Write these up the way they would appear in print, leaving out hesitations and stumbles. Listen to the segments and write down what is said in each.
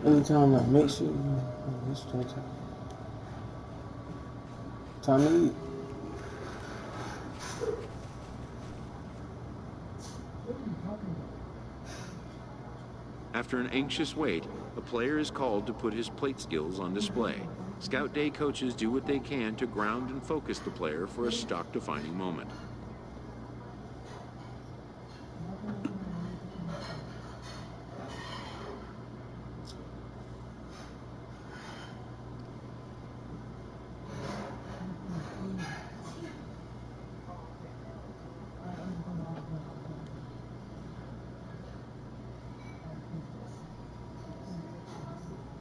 Anytime, like, make sure you. It's time to eat. After an anxious wait, a player is called to put his plate skills on display. Scout Day coaches do what they can to ground and focus the player for a stock-defining moment.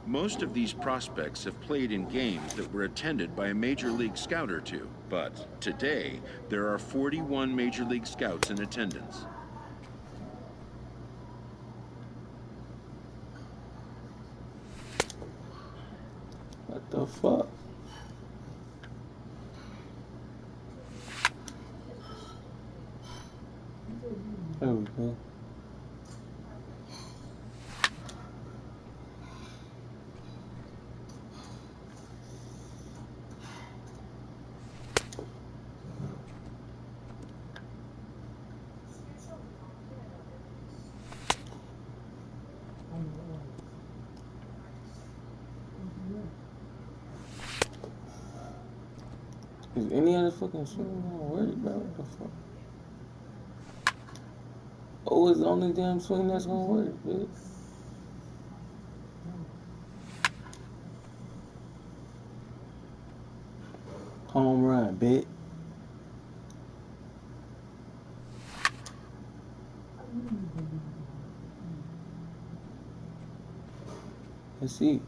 Most of these prospects have played in games that were attended by a Major League Scout or two, but today there are 41 Major League Scouts in attendance. What the fuck? There we go. Is any other fucking shit gonna work, bro? What the fuck? Oh, it's the only damn swing that's gonna work, bitch. Home run, bitch. Let's see.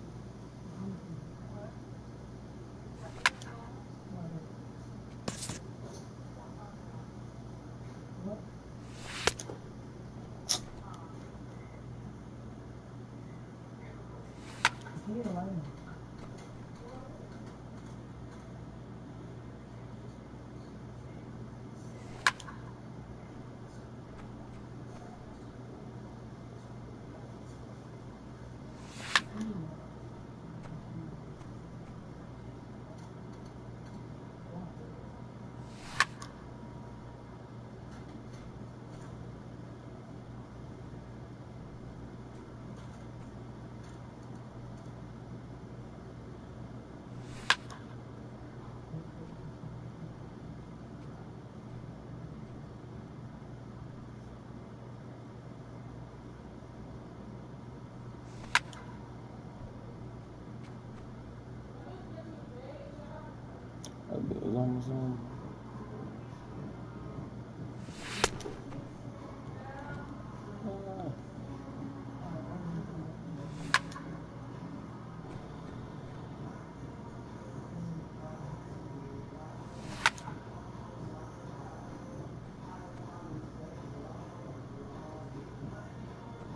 That bit was almost on.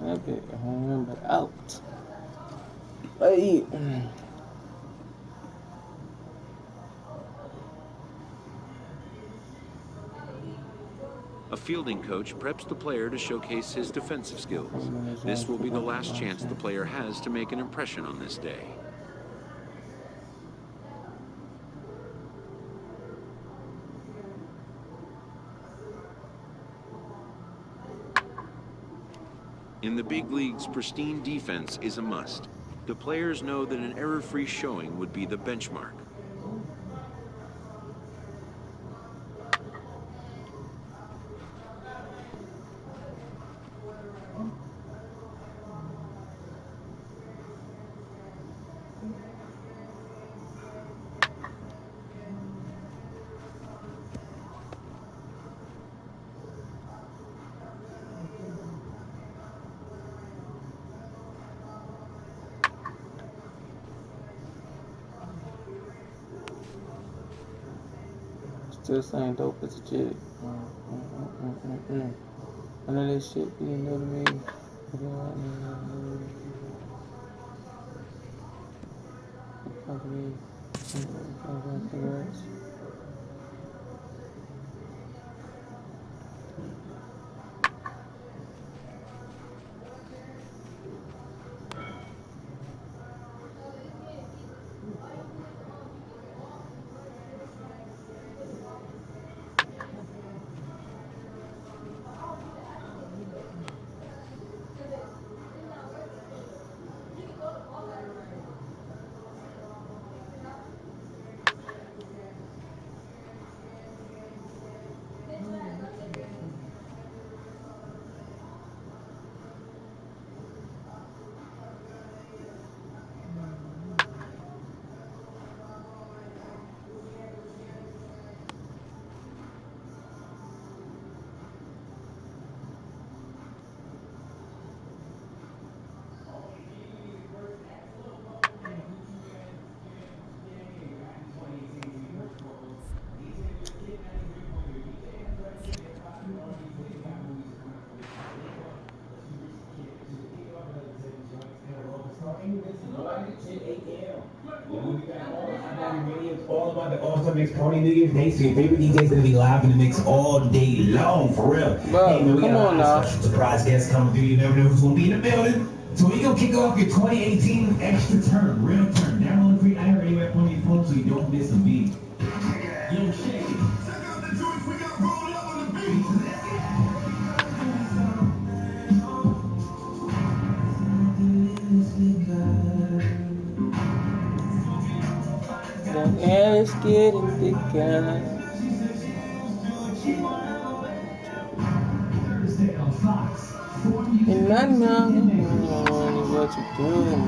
That bit home run, but out. Hey. A fielding coach preps the player to showcase his defensive skills. This will be the last chance the player has to make an impression on this day. In the big leagues, pristine defense is a must. The players know that an error-free showing would be the benchmark. Still saying dope as a chick. None of this shit being new to me. All about the Awesome Mix Party New Year's Day. So your favorite DJ's gonna be live in the mix all day long, for real. Bro, hey man, we come got on a lot now. of special surprise guests coming through. You never know who's gonna be in the building. So we gonna kick off your 2018 extra turn, real turn. Download the free iHeartRadio app on your phone so you don't miss a beat. Yo, shake it. Check out the joints we got rolled up on the beat. Let's get The air is getting thicker. And I know what you're doing.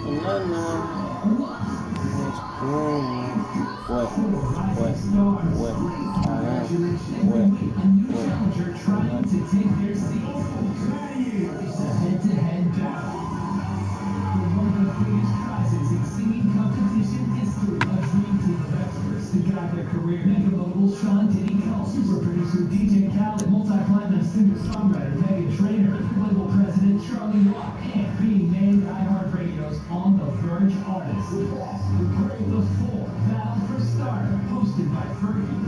And I know what you're doing. What? I am. What? head-to-head battle. One of the biggest prizes in singing competition history. A dream team of experts to guide their career. Mega moguls Sean Diddy Cole, super producer DJ Khaled, multi-platinum singer-songwriter Megan Trainor, label president Charlie Rock, and being named iHeartRadio's On the Verge artist. The Four Battle for Stardom, hosted by Fergie.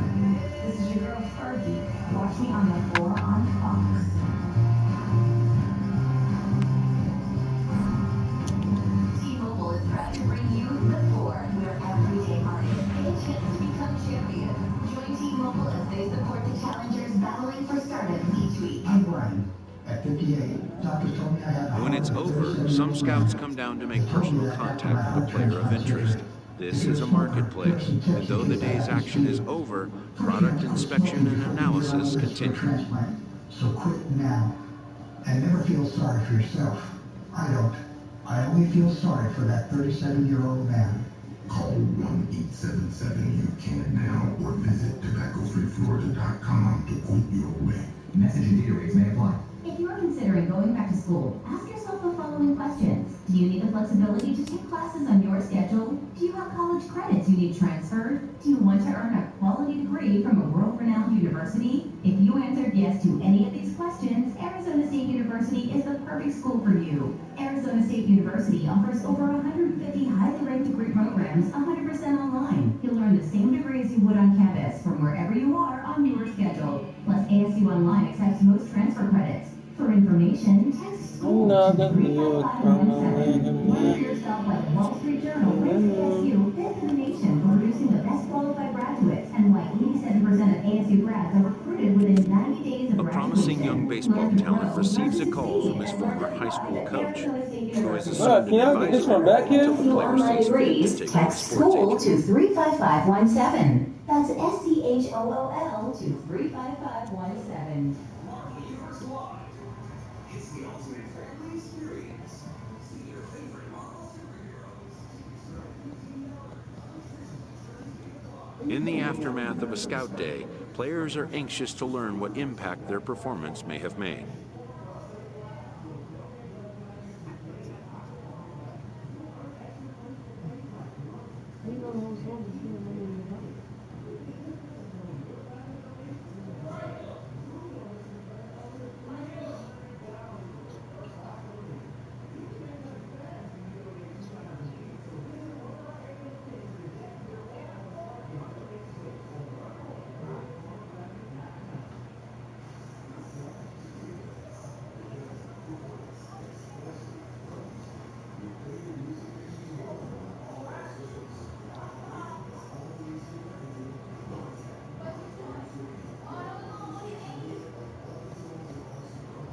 This is your girl Fergie. Watch me on the 4 on Fox. T-Mobile is proud to bring you the 4, where everyday artists get a chance to become champions. Join T-Mobile as they support the challengers battling for stardom each week. I'm Brian. At 58, doctors told me I had a When it's over, some scouts come down to make personal contact with a player of interest. This is a marketplace, and though the day's action is over, product inspection and analysis continue. So quit now. And never feel sorry for yourself. I don't. I only feel sorry for that 37-year-old man. Call 1-877-YOU-CAN now or visit tobaccofreeflorida.com to quit your way. Message and data rates may apply. If you're considering going back to school, ask yourself the following questions. Do you need the flexibility to take classes on your schedule? Do you have college credits you need transferred? Do you want to earn a quality degree from a world-renowned university? If you answered yes to any of these questions, Arizona State University is the perfect school for you. Arizona State University offers over 150 highly ranked degree programs 100% online. You'll learn the same degrees you would on campus from wherever you are on your schedule. Plus, ASU Online accepts most transfer credits. For information, text school to 35517. Learn for yourself like Wall Street Journal ranks ASU fifth in the nation for producing the best qualified graduates, and why 87% of ASU grads are recruited within 90 days of A graduation. promising young baseball talent receives a call from his former high school coach, who is assumed Can y'all get this one back here? until the player sees fit to Agrees, take on text sports school agent. to 35517. That's SCHOOL to 35517. In the aftermath of a scout day, players are anxious to learn what impact their performance may have made.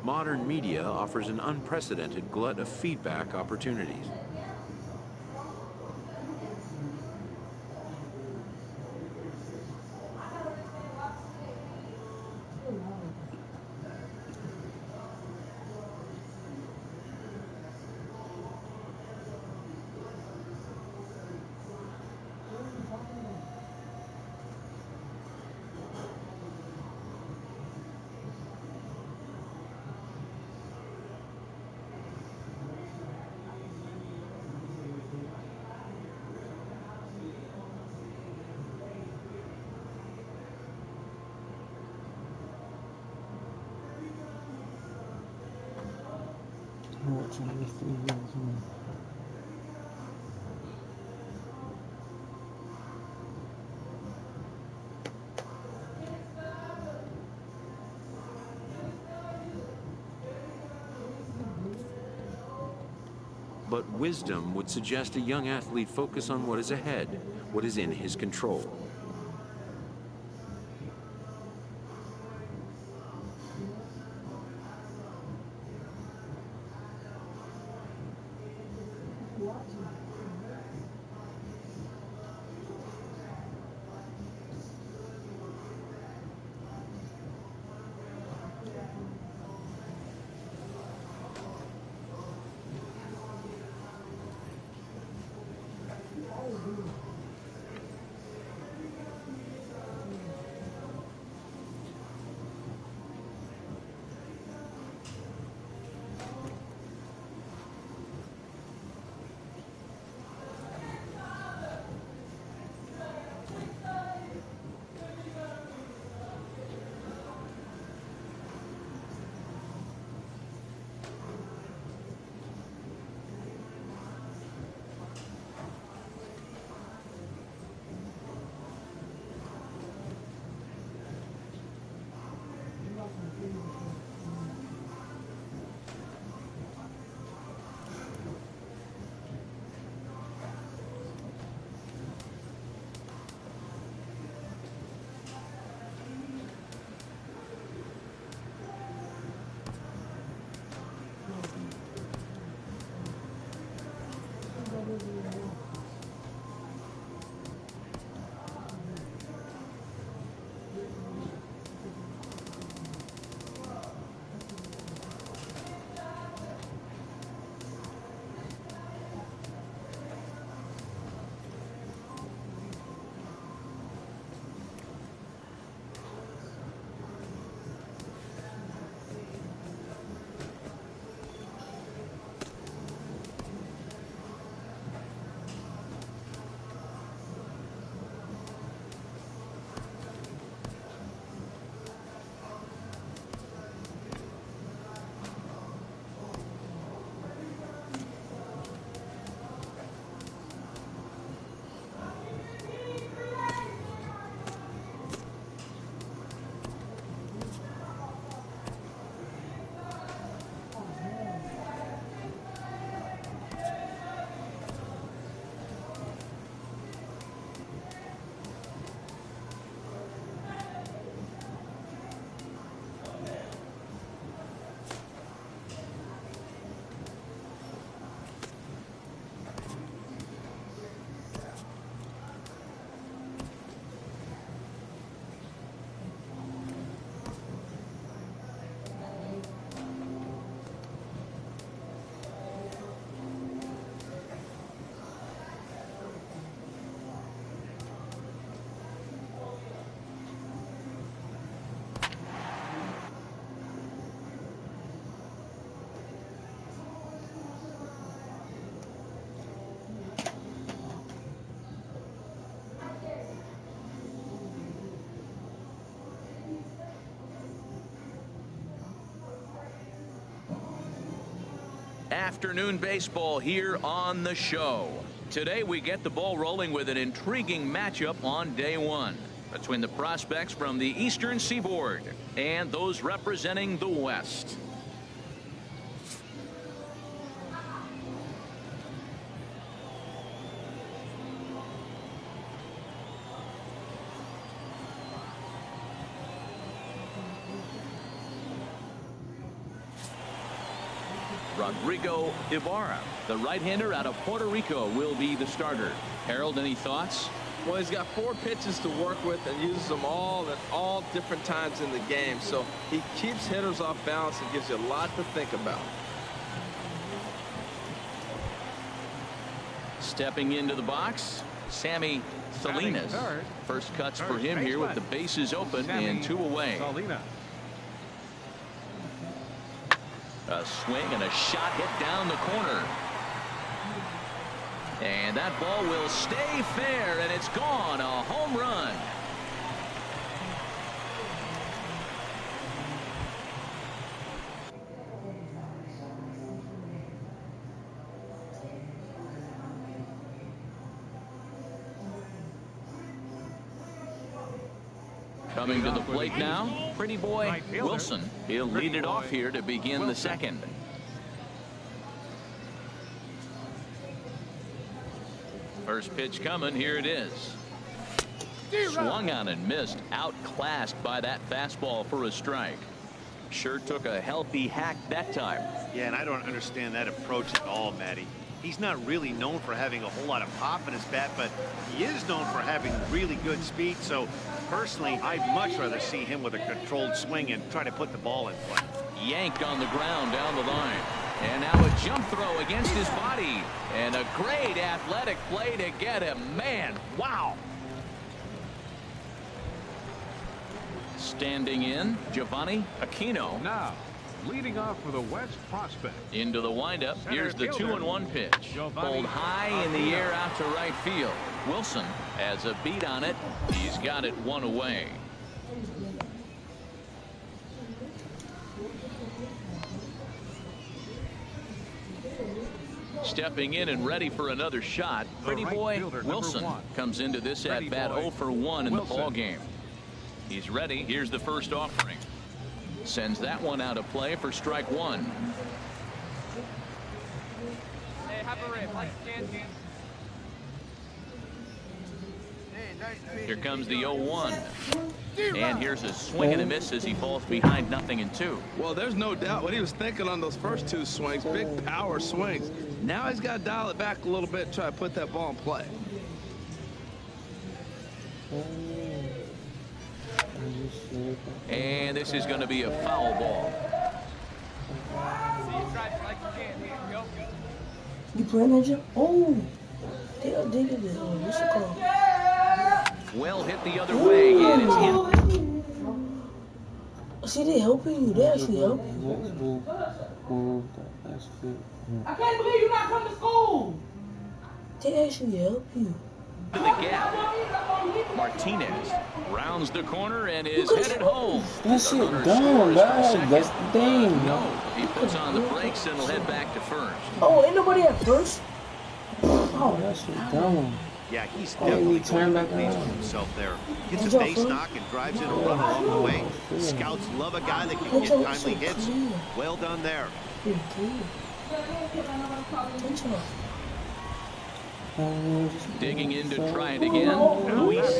Modern media offers an unprecedented glut of feedback opportunities. But wisdom would suggest a young athlete focus on what is ahead, what is in his control. Afternoon baseball here on the show. Today we get the ball rolling with an intriguing matchup on day one between the prospects from the Eastern Seaboard and those representing the West. Rodrigo Ibarra, the right-hander out of Puerto Rico, will be the starter. Harold, any thoughts? Well, he's got 4 pitches to work with and uses them all at all different times in the game. So he keeps hitters off balance and gives you a lot to think about. Stepping into the box, Sammy Salinas. First cuts for him here with the bases open and 2 away. A swing and a shot hit down the corner. And that ball will stay fair, and it's gone. A home run. Coming to the plate now, pretty boy Wilson. He'll lead it off here to begin the second. First pitch coming. Here it is. Swung on and missed. Outclassed by that fastball for a strike. Sure took a healthy hack that time. Yeah, and I don't understand that approach at all, Matty. He's not really known for having a whole lot of pop in his bat, but he is known for having really good speed. So personally, I'd much rather see him with a controlled swing and try to put the ball in play. Yanked on the ground down the line. And now a jump throw against his body. And a great athletic play to get him. Man, wow. Standing in, Giovanni Aquino. Now, leading off for the West prospect. Into the windup. Here's the 2-1 pitch. Pulled high in the air out to right field. Wilson has a beat on it. He's got it one away. Stepping in and ready for another shot. Pretty boy Wilson comes into this at bat 0 for 1 in the ball game. He's ready. Here's the first offering. Sends that one out of play for strike one. Hey, have a rip. Like candy. Here comes the 0-1. And here's a swing and a miss as he falls behind 0-2. Well, there's no doubt what he was thinking on those first two swings. Big power swings. Now he's got to dial it back a little bit, try to put that ball in play. And this is going to be a foul ball. You playing that jump? Oh, they did it. What's it called? Well hit the other way, and it's in. See, they helping you. They actually helping you. I can't believe you're not coming to school. They actually help you. To the gap. Martinez rounds the corner and is headed home. That shit dumb, guys. That's the thing. No, he puts on the brakes and will head back to first. Oh, ain't nobody at first? Oh, that shit dumb. Yeah, he's definitely going to please with himself there. Gets a base knock and drives in a run along the way. Scouts love a guy that can get timely hits. Well done there. Digging in to try it again. Luis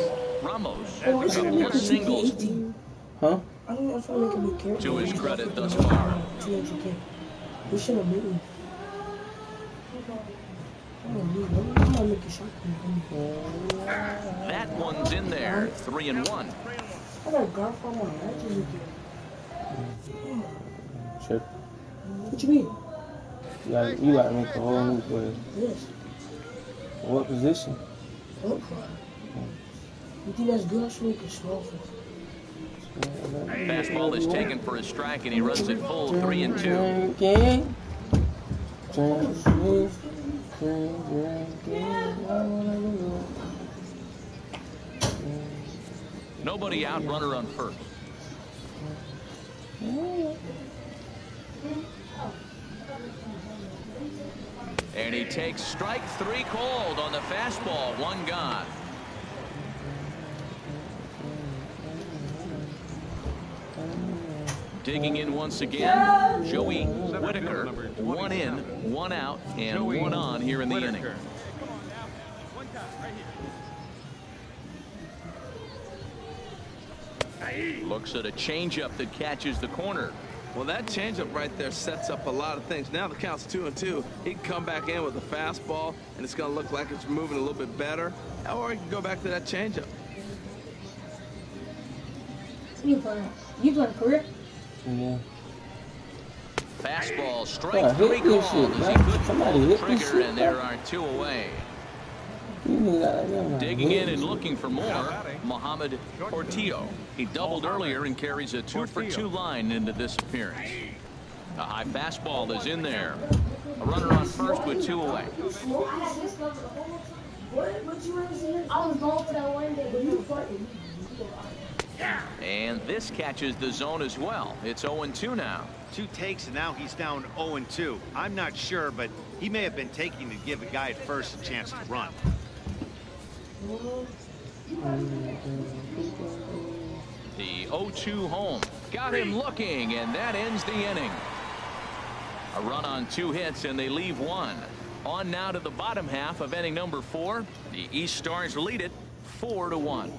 Ramos. A couple of singles. Huh? To his credit thus far. We should have beat me. That one's in there. 3-1. I got a guard for my matches. Sure. What you mean? You like make a whole new play. Yes. What position? What? You think that's good? I should make a small for. Fastball is taken for a strike, and he runs it full 3-2. Nobody out, runner on first. And he takes strike 3 called on the fastball. 1 gone. Digging in once again, Joey Whitaker. 1 in, 1 out, and 1 on here in the inning. Looks at a changeup that catches the corner. Well, that changeup right there sets up a lot of things. Now the count's 2-2. He can come back in with a fastball, and it's going to look like it's moving a little bit better. Or he can go back to that changeup. You playing career? Yeah. Fastball, strike 3 called as he couldn't pull the trigger, and there are 2 away. Digging in and looking for more, Mohamed Portillo. He doubled earlier and carries a 2-for-2 line into this appearance. A high fastball is in there. A runner on first with 2 away. I was going for that one day, but you fucking. And this catches the zone as well. It's 0-2 now. 2 takes, and now he's down 0-2. I'm not sure, but he may have been taking to give a guy at first a chance to run. The 0-2 home. Got him looking, and that ends the inning. A run on 2 hits, and they leave 1. On now to the bottom half of inning number 4. The East Stars lead it 4-1.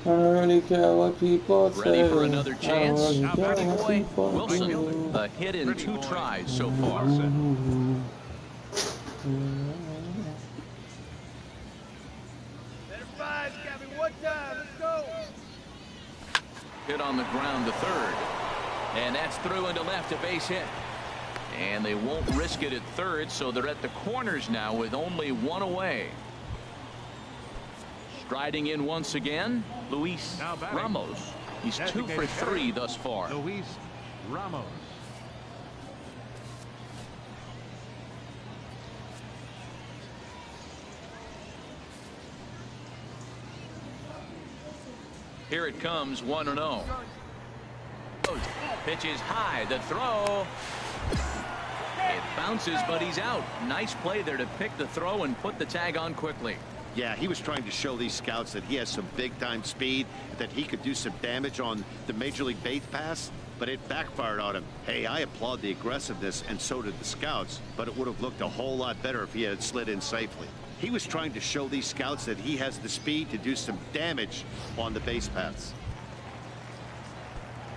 I don't really care what people say. Ready for another chance? Really Pretty boy Wilson, do. a hit in 2 tries so far. Hit on the ground to third. And that's through into left, a base hit. And they won't risk it at third, so they're at the corners now with only 1 away. Striding in once again, Luis Ramos. He's 2 for 3 thus far. Luis Ramos. Here it comes, 1-0. Pitch is high, the throw. It bounces, but he's out. Nice play there to pick the throw and put the tag on quickly. Yeah, he was trying to show these scouts that he has some big-time speed, that he could do some damage on the Major League base pass, but it backfired on him. Hey, I applaud the aggressiveness, and so did the scouts, but it would have looked a whole lot better if he had slid in safely. He was trying to show these scouts that he has the speed to do some damage on the base paths.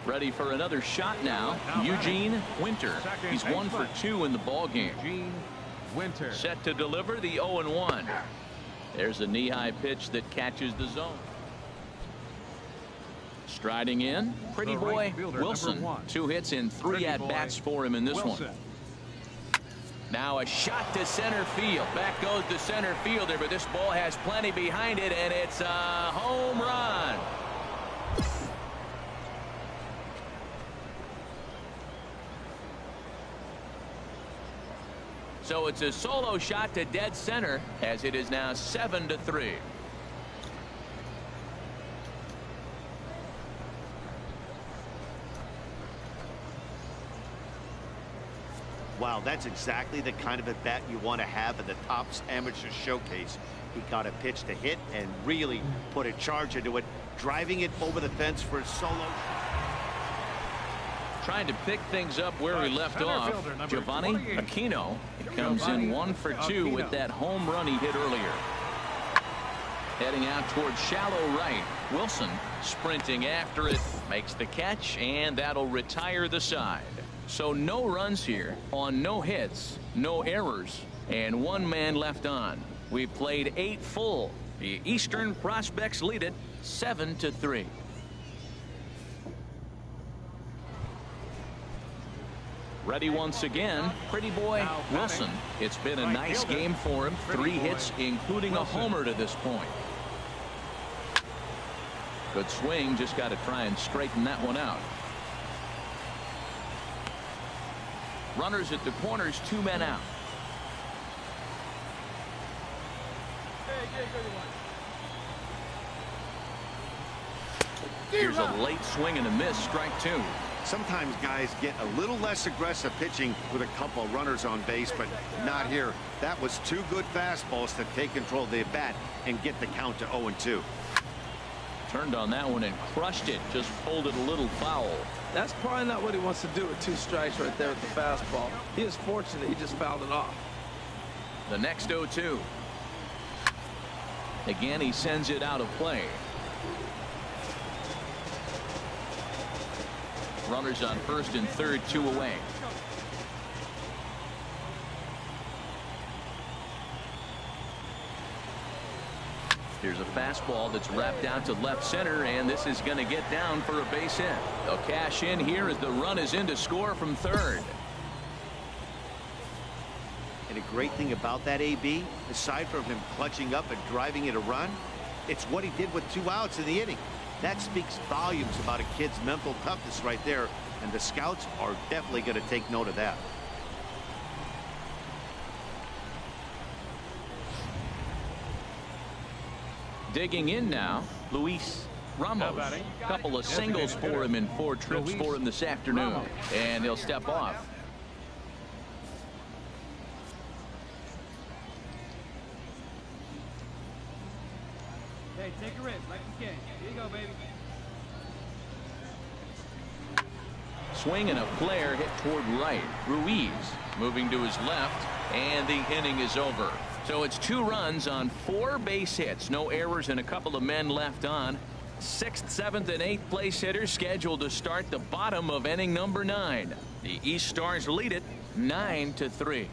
Ready for another shot now, Eugene Winter. He's 1 for 2 in the ball game. Eugene Winter. Set to deliver the 0-1. There's a knee-high pitch that catches the zone. Striding in, pretty boy Wilson. 2 hits in 3 at-bats for him in this one. Now a shot to center field. Back goes the center fielder, but this ball has plenty behind it, and it's a home run. So it's a solo shot to dead center, as it is now 7-3. Wow, that's exactly the kind of at bat you want to have in the Topps Amateur Showcase. He got a pitch to hit and really put a charge into it, driving it over the fence for a solo. Trying to pick things up where he left off, Giovanni Aquino. He comes in 1 for 2 with that home run he hit earlier. Heading out towards shallow right. Wilson sprinting after it, makes the catch, and that'll retire the side. So no runs here on no hits, no errors, and 1 man left on. We played 8 full. The Eastern Prospects lead it 7-3. Ready once again, pretty boy Wilson. It's been a nice game for him. 3 hits, including a homer to this point. Good swing, just got to try and straighten that one out. Runners at the corners, 2 men out. Here's a late swing and a miss, strike 2. Sometimes guys get a little less aggressive pitching with a couple of runners on base, but not here. That was 2 good fastballs to take control of the bat and get the count to 0-2. Turned on that one and crushed it. Just pulled it a little foul. That's probably not what he wants to do with 2 strikes right there with the fastball. He is fortunate he just fouled it off. The next 0-2. Again, he sends it out of play. Runners on first and third, 2 away. Here's a fastball that's wrapped out to left center, and this is going to get down for a base hit. They'll cash in here as the run is in to score from third. And a great thing about that, AB, aside from him clutching up and driving it a run, it's what he did with 2 outs in the inning. That speaks volumes about a kid's mental toughness right there, and the scouts are definitely going to take note of that. Digging in now, Luis Ramos. A couple of singles for him in 4 trips for him this afternoon, and he'll step off. Hey, take a rip like you can. Here you go, baby. Swing and a flare hit toward right. Ruiz moving to his left. And the inning is over. So it's 2 runs on 4 base hits. No errors and a couple of men left on. 6th, 7th, and 8th place hitters scheduled to start the bottom of inning number 9. The East Stars lead it 9-3.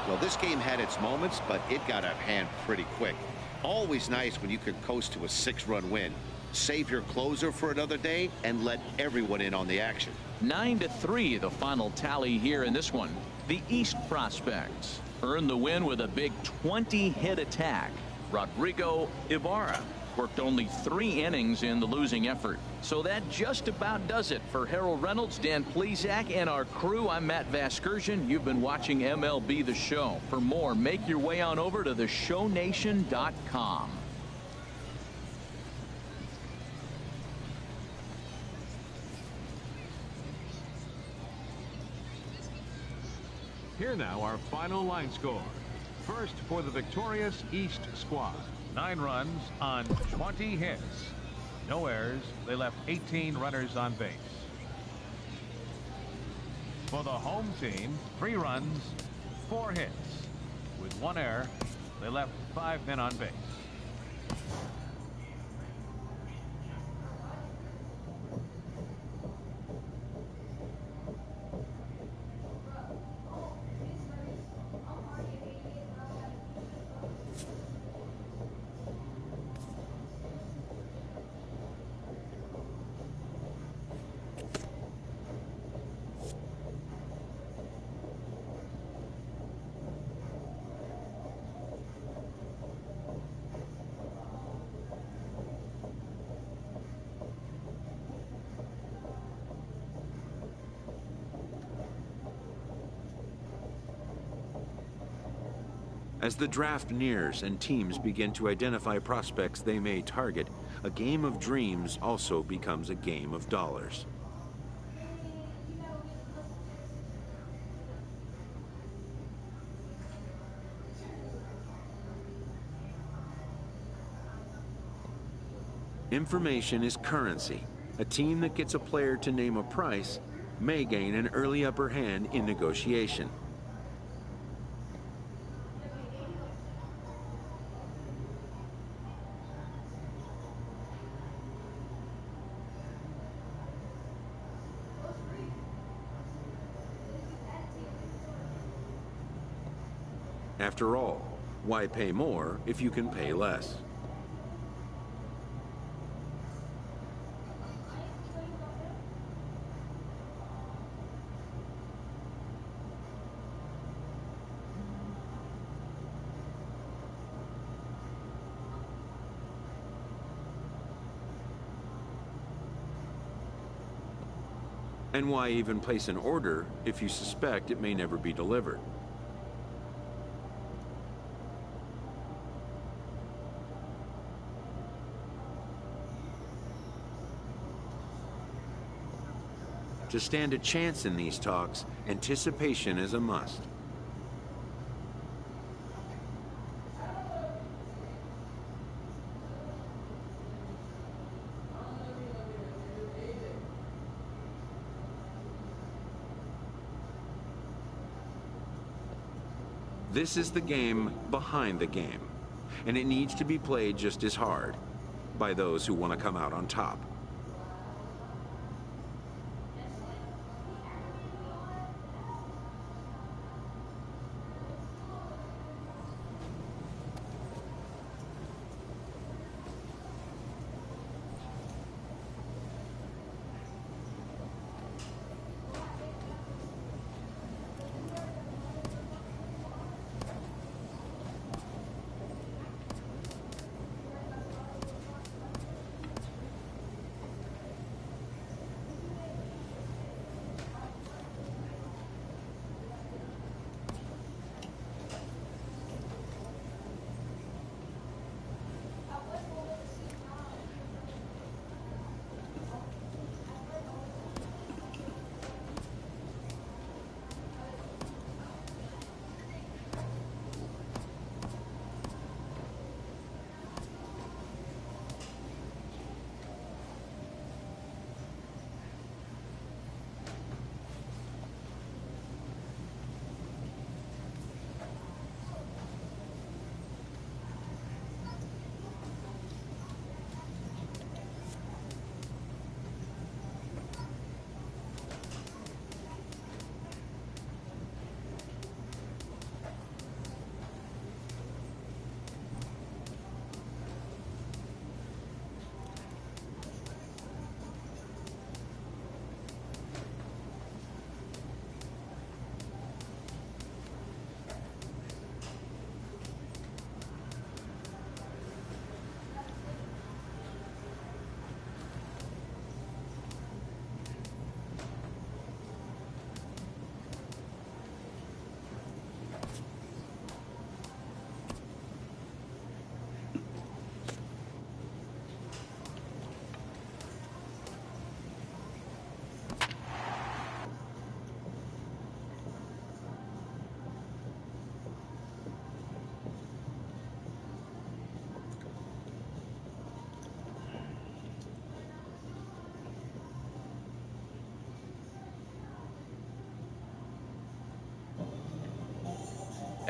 Well, this game had its moments, but it got out of hand pretty quick. Always nice when you can coast to a 6-run win. Save your closer for another day and let everyone in on the action. 9-3 the final tally here in this one. The East Prospects earned the win with a big 20-hit attack. Rodrigo Ibarra worked only 3 innings in the losing effort. So that just about does it for Harold Reynolds, Dan Plesac, and our crew. I'm Matt Vasgersian. You've been watching MLB The Show. For more, make your way on over to theshownation.com. Here now, our final line score. First for the victorious East squad. 9 runs on 20 hits. No errors. They left 18 runners on base. For the home team, 3 runs, 4 hits. With 1 error, they left 5 men on base. As the draft nears and teams begin to identify prospects they may target, a game of dreams also becomes a game of dollars. Information is currency. A team that gets a player to name a price may gain an early upper hand in negotiation. After all, why pay more if you can pay less? And why even place an order if you suspect it may never be delivered? To stand a chance in these talks, anticipation is a must. This is the game behind the game, and it needs to be played just as hard by those who want to come out on top.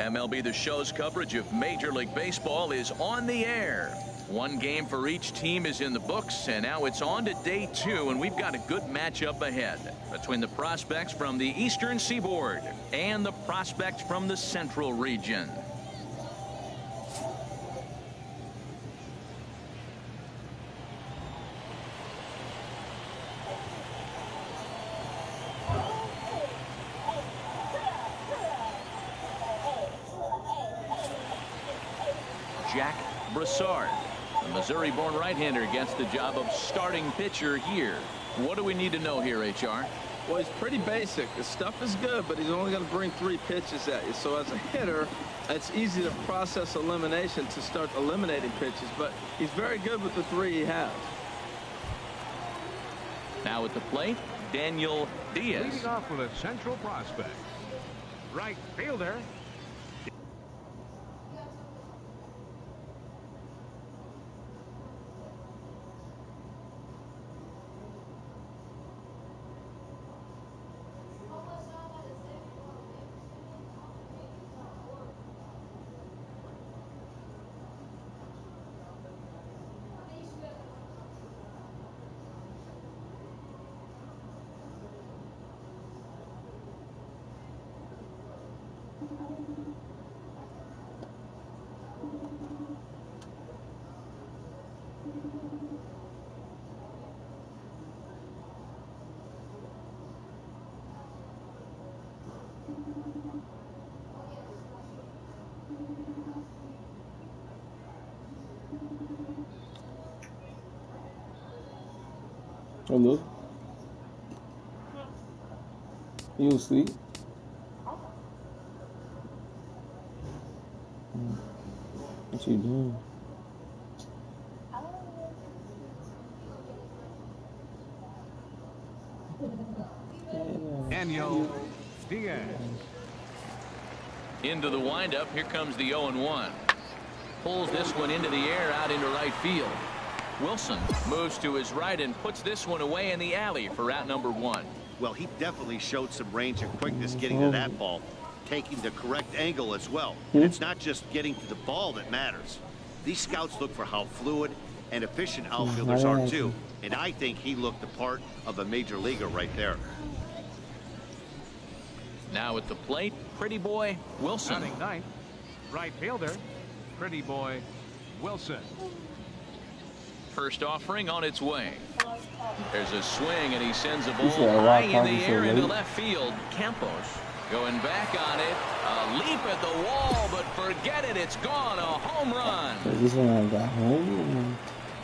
MLB The Show's coverage of Major League Baseball is on the air. One game for each team is in the books, and now it's on to day 2, and we've got a good matchup ahead between the prospects from the Eastern Seaboard and the prospects from the Central region. Jack Broussard, the Missouri-born right-hander, gets the job of starting pitcher here. What do we need to know here, HR? Well, he's pretty basic. His stuff is good, but he's only going to bring 3 pitches at you. So as a hitter, it's easy to process elimination to start eliminating pitches, but he's very good with the 3 he has. Now at the plate, Daniel Diaz. Leading off with a central prospect. Right fielder. Hello? You asleep? What you doing? Daniel Diaz. Into the windup. Here comes the 0-1. Pulls this one into the air out into right field. Wilson moves to his right and puts this one away in the alley for out number 1. Well, he definitely showed some range and quickness getting to that ball, taking the correct angle as well. And it's not just getting to the ball that matters. These scouts look for how fluid and efficient outfielders are too, and I think he looked the part of a major leaguer right there. Now at the plate, Pretty Boy Wilson. Running ninth, right fielder, Pretty Boy Wilson. First offering on its way. There's a swing, and he sends a ball high in the air into left field. Campos going back on it. A leap at the wall, but forget it. It's gone. A home run. This one I got home.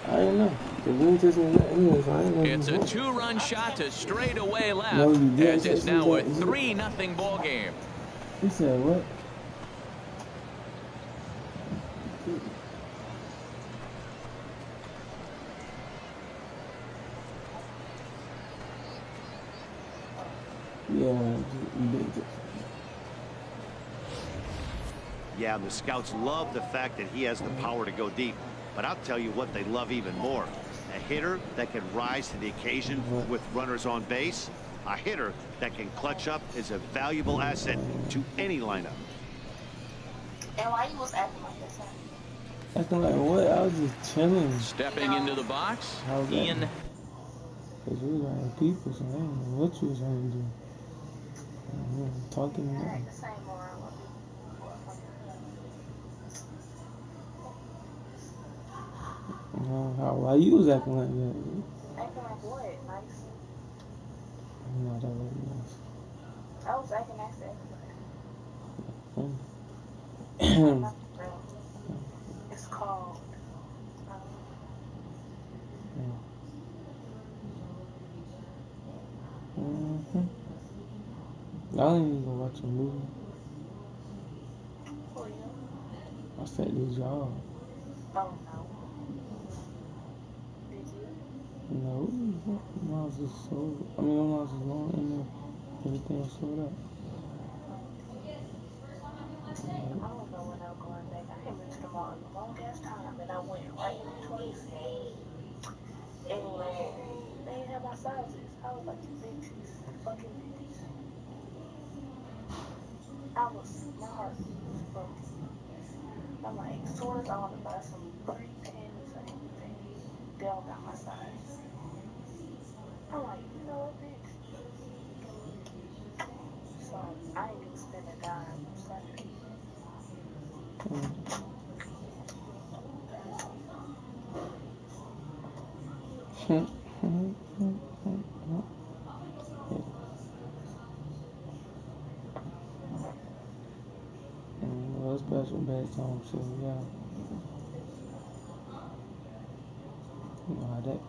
I don't know. It's a 2-run shot to straightaway left. As it's now a 3-0 ball game. He said what? Yeah, the scouts love the fact that he has the power to go deep. But I'll tell you what they love even more. A hitter that can rise to the occasion with runners on base. A hitter that can clutch up is a valuable asset to any lineup. And why you was acting like this? Acting like what? I was just chilling. Stepping into the box, Ian. Because we were like people, so I didn't know what you was trying to do. Talking about. Why you was acting like that? Acting like what? Nice? No, that wasn't nice. I was acting nice to everybody. It's called. I didn't even watch a movie. For you? I said this job. Oh no. Did you? No, mine was just sold. I mean, mine was just long and then everything was sold out. I don't know when I'm going back. I haven't been to the mall in a long ass time, and I went right twice. And they didn't have my sizes. I was like, you bitches. Fucking bitches. my heart was broken. I'm like, as soon as I want to buy some free panties or anything, they don't got my size. I'm like, you know what, bitch? So I ain't even spend a dime. I'm sorry. Well, special best home, so yeah. You know how that goes.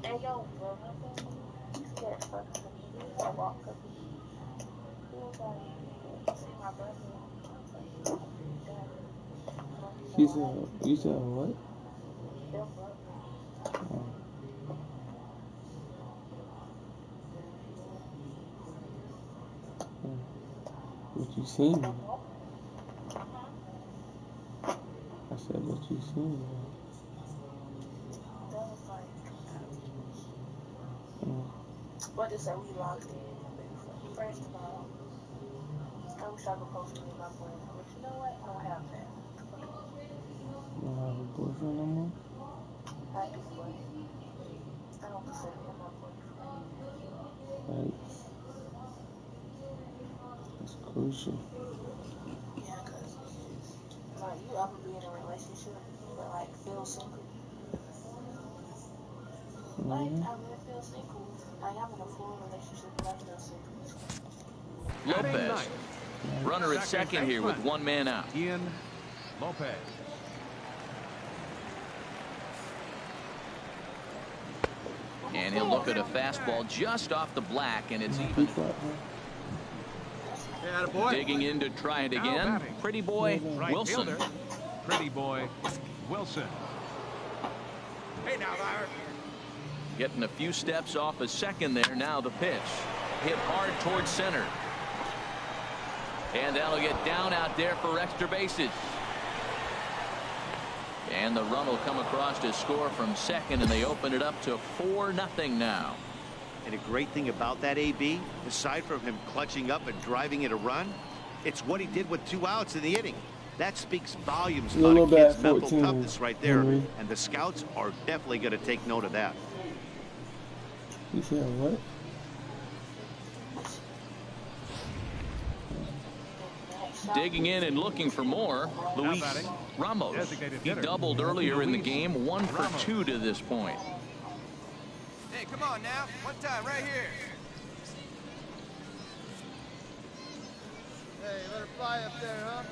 And yo, brother, he's scared fuck to me. He used to walk up to me. He was like, you see my brother? I was like, Daddy. You said what? Your brother. What you seen? I said, what you seen? That was like, what they say, we locked in. First of all, I wish I could post me and my boyfriend, but you know what? I don't have that. You don't have a boyfriend no more? I do, but I don't consider him my boyfriend. Right. That's crucial. Yeah, because like, you ever be in a relationship but like feel single? Like, I really feel single. Like, I'm in a full relationship but I feel single. Lopez. Runner at second here with one man out. Ian Lopez. And he'll look at a fastball just off the black, and it's even. Digging in to try it again. Pretty boy Wilson. Pretty boy Wilson. Hey now, Byron. Getting a few steps off a second there. Now the pitch. Hit hard towards center. And that'll get down out there for extra bases. And the run will come across to score from second, and they open it up to 4-0 now. And a great thing about that, AB, aside from him clutching up and driving it a run, it's what he did with 2 outs in the inning. That speaks volumes about a kid's mental toughness right there, and the scouts are definitely going to take note of that. You said what? Digging in and looking for more, Luis Ramos. He doubled earlier in the game, 1 for 2 to this point. Hey, come on now. One time, right here. Hey, let her fly up there, huh?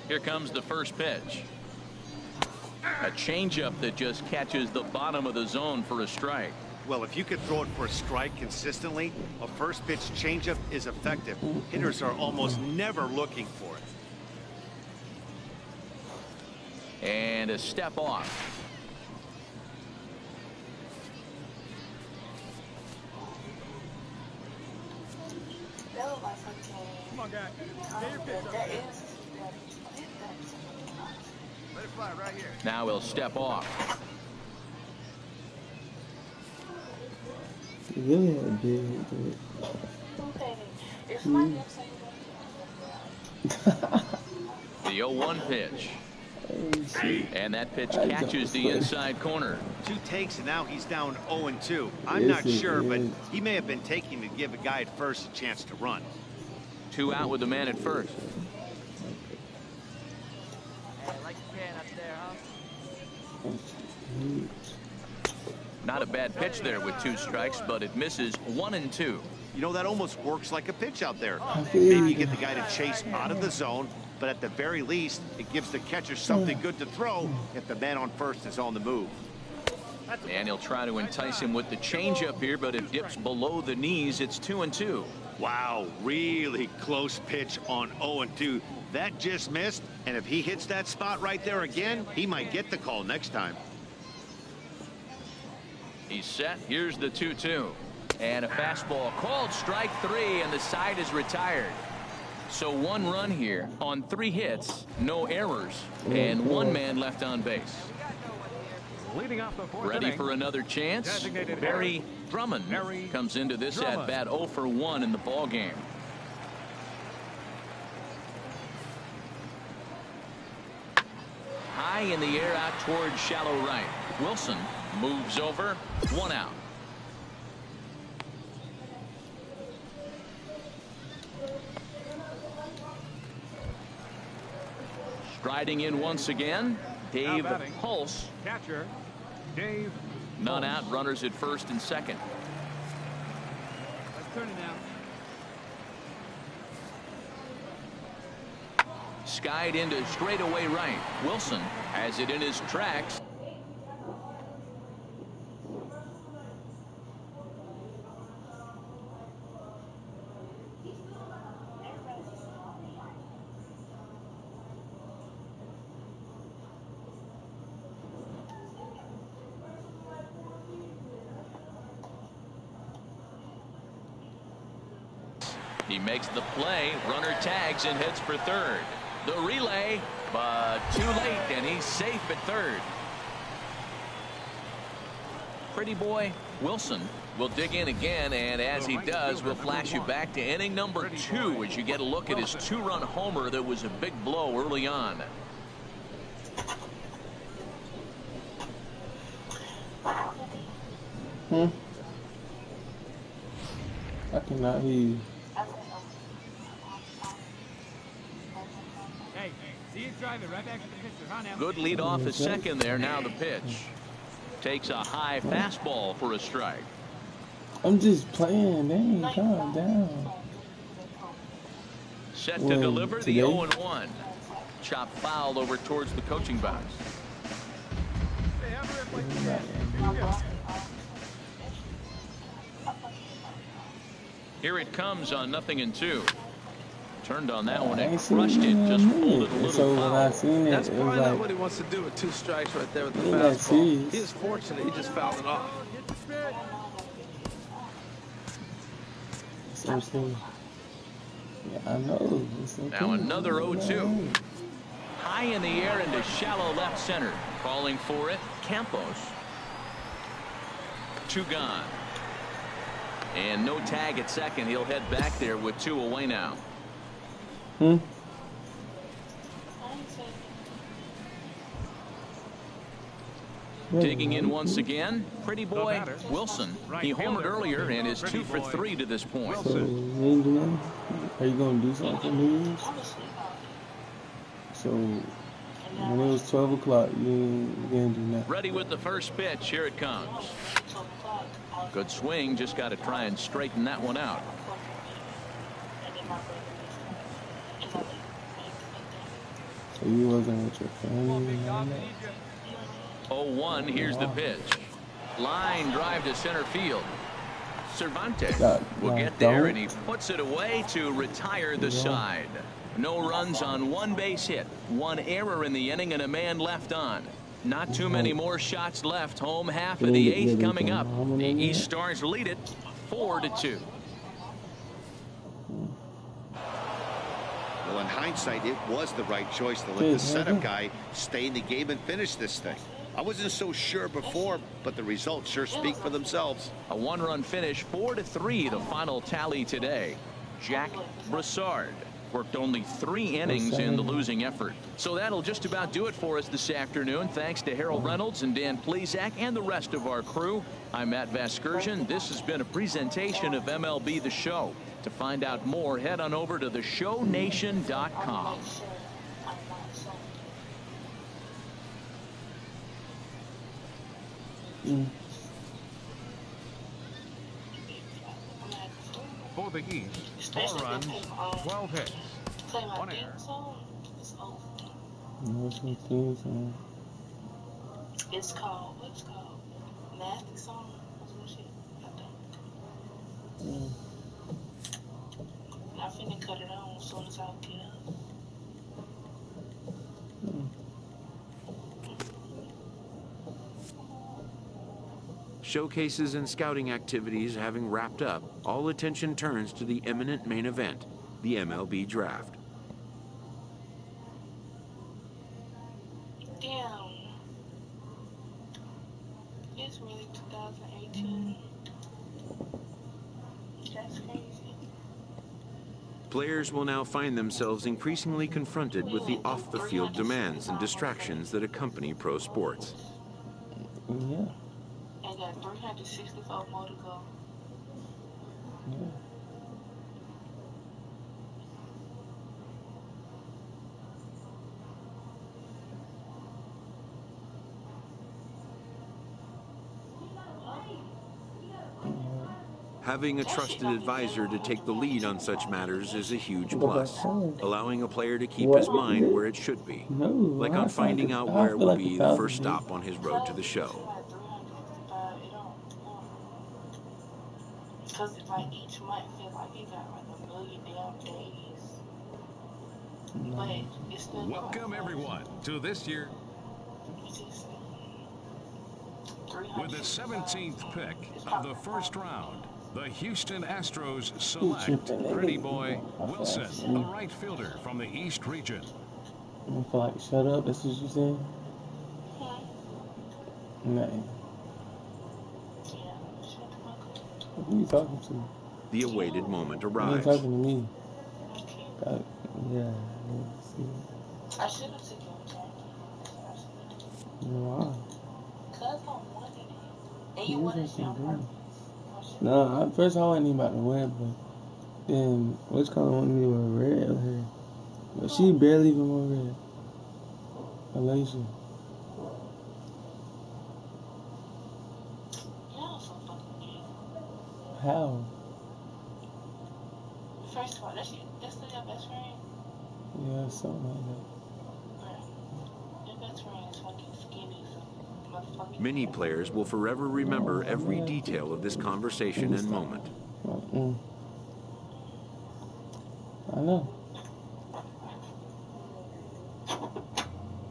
Here comes the first pitch. A changeup that just catches the bottom of the zone for a strike. Well, if you could throw it for a strike consistently, a first pitch changeup is effective. Hitters are almost never looking for it. And a step off. Come on, guy. Get your pitch up there. Let it fly right here. Now he'll step off. He really had big. The 0-1 pitch. And that pitch catches the inside corner. 2 takes, and now he's down 0-2. I'm not sure, but he may have been taking to give a guy at first a chance to run. 2 out with the man at first. Hey, like you can up there, huh? Not a bad pitch there with 2 strikes, but it misses 1-2. You know, that almost works like a pitch out there. Maybe you get the guy to chase out of the zone, but at the very least, it gives the catcher something good to throw if the man on first is on the move. And he'll try to entice him with the changeup here, but it dips below the knees. It's 2-2. Wow, really close pitch on 0-2. That just missed, and if he hits that spot right there again, he might get the call next time. He's set. Here's the 2-2. And a fastball called strike 3, and the side is retired. So 1 run here on 3 hits, no errors, and 1 man left on base. Leading off the 4th Ready inning, for another chance? designated Barry Drummond comes into this at bat 0 for 1 in the ball game. High in the air out towards shallow right. Wilson moves over. 1 out. Striding in once again, Dave Pulse. Catcher, Dave. None out. Runners at first and second. Let's turn it now. Skied into straightaway right. Wilson has it in his tracks. He makes the play. Runner tags and heads for third. The relay, but too late, and he's safe at third. Pretty boy Wilson will dig in again, and as he does, we'll flash you back to inning number 2 as you get a look at his 2-run homer that was a big blow early on. I cannot hear you. Hey, see you driving right back to the pitcher, huh, now? Good lead off at second there. Now the pitch. Takes a high fastball for a strike. I'm just playing. Dang, calm down. Set to deliver the 0-1. Chop foul over towards the coaching box. Here it comes on 0-2. Turned on that one and crushed it. Just pulled it a little so foul. when I seen it, That's it was probably like, not what he wants to do with 2 strikes right there with the Ain't that fastball. serious? He is fortunate. He just fouled it off. so I'm saying, yeah, I know. It's okay. Now another 0-2. High in the air into shallow left center. Calling for it, Campos. 2 gone. And no tag at second. He'll head back there with 2 away now. Digging in once again, pretty boy Wilson. He homered earlier and is 2 for 3 to this point. So, you ain't doing nothing? Are you going to do something for New Year's? So, when it was 12 o'clock, you didn't do nothing. Ready with the first pitch. Here it comes. Good swing. Just got to try and straighten that one out. So you wasn't with your family? 0-1. Here's the pitch. Line drive to center field. Cervantes will get there, and he puts it away to retire the side. No runs on 1 base hit. 1 error in the inning and a man left on. Not too many more shots left. Home half of the 8th coming up. The East Stars lead it 4-2. Well, in hindsight, it was the right choice to let the setup guy stay in the game and finish this thing. I wasn't so sure before, but the results sure speak for themselves. A 1-run finish, 4-3, the final tally today. Jack Broussard worked only 3 innings in the losing effort. So that'll just about do it for us this afternoon. Thanks to Harold Reynolds and Dan Plezak and the rest of our crew. I'm Matt Vasgersian. This has been a presentation of MLB The Show. To find out more, head on over to theshownation.com. For the East, 4 runs, 12 hits, 1 error. It's called, what's called? Nasty song? I'm finna cut it on as soon as I get up. Showcases and scouting activities having wrapped up, all attention turns to the imminent main event, the MLB draft. Damn. It's really 2018. That's crazy. Players will now find themselves increasingly confronted with the off-the-field demands and distractions that accompany pro sports. Yeah. And got 364 more to go. Yeah. Having a trusted advisor to take the lead on such matters is a huge plus, allowing a player to keep his mind where it should be, like on finding out where it will be the first stop on his road to the show. Because like each month feels like it got like a million damn days. But it's still Welcome everyone to this year. With the 17th pick of the first round, the Houston Astros select Pretty Boy Wilson, a right fielder from the East region. I feel like shut up, that's what you saying? Nothing. Who are you talking to? The awaited moment You ain't arrives. talking to me. Yeah, see. I should have taken a jacket. Why? Because I wanted it. And you wanted it on purpose. No, at first I wasn't even about to wear it, but then what's calling wanted me to wear red with her. But she barely even wore red. Alicia. Y'all so fucking gay. How? First of all, that's still your best friend? Yeah, something like that. Bro, your best friend is fucking skinny, so motherfucking. Many players will forever remember every detail of this conversation and moment. I know.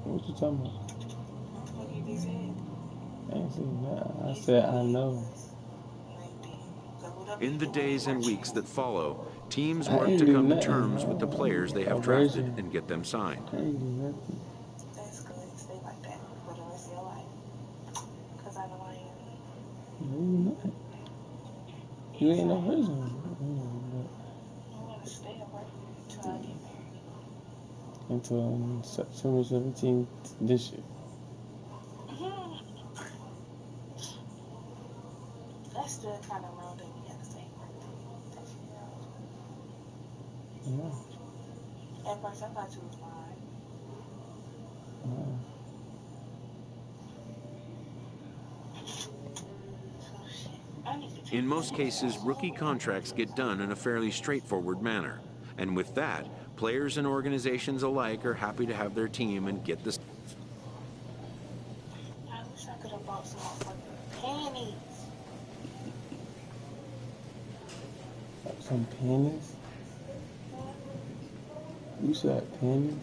What you talking about? What you just said? I ain't saying that. I said I know. In the days and weeks that follow, teams work to come to terms with the players they have drafted and get them signed. I ain't do nothing. That's good. Stay like that for the rest of your life. Because I know I am. No, you're not. You ain't no person. I'm going to stay away until I get married. Until September 17th this year. That's still kind of wrong that we had the same birthday. That shit wrong. Yeah. At first I thought you was lying. In most cases, rookie contracts get done in a fairly straightforward manner. And with that, players and organizations alike are happy to have their team and get this. I wish I could have bought some fucking panties. Some panties? You said panties?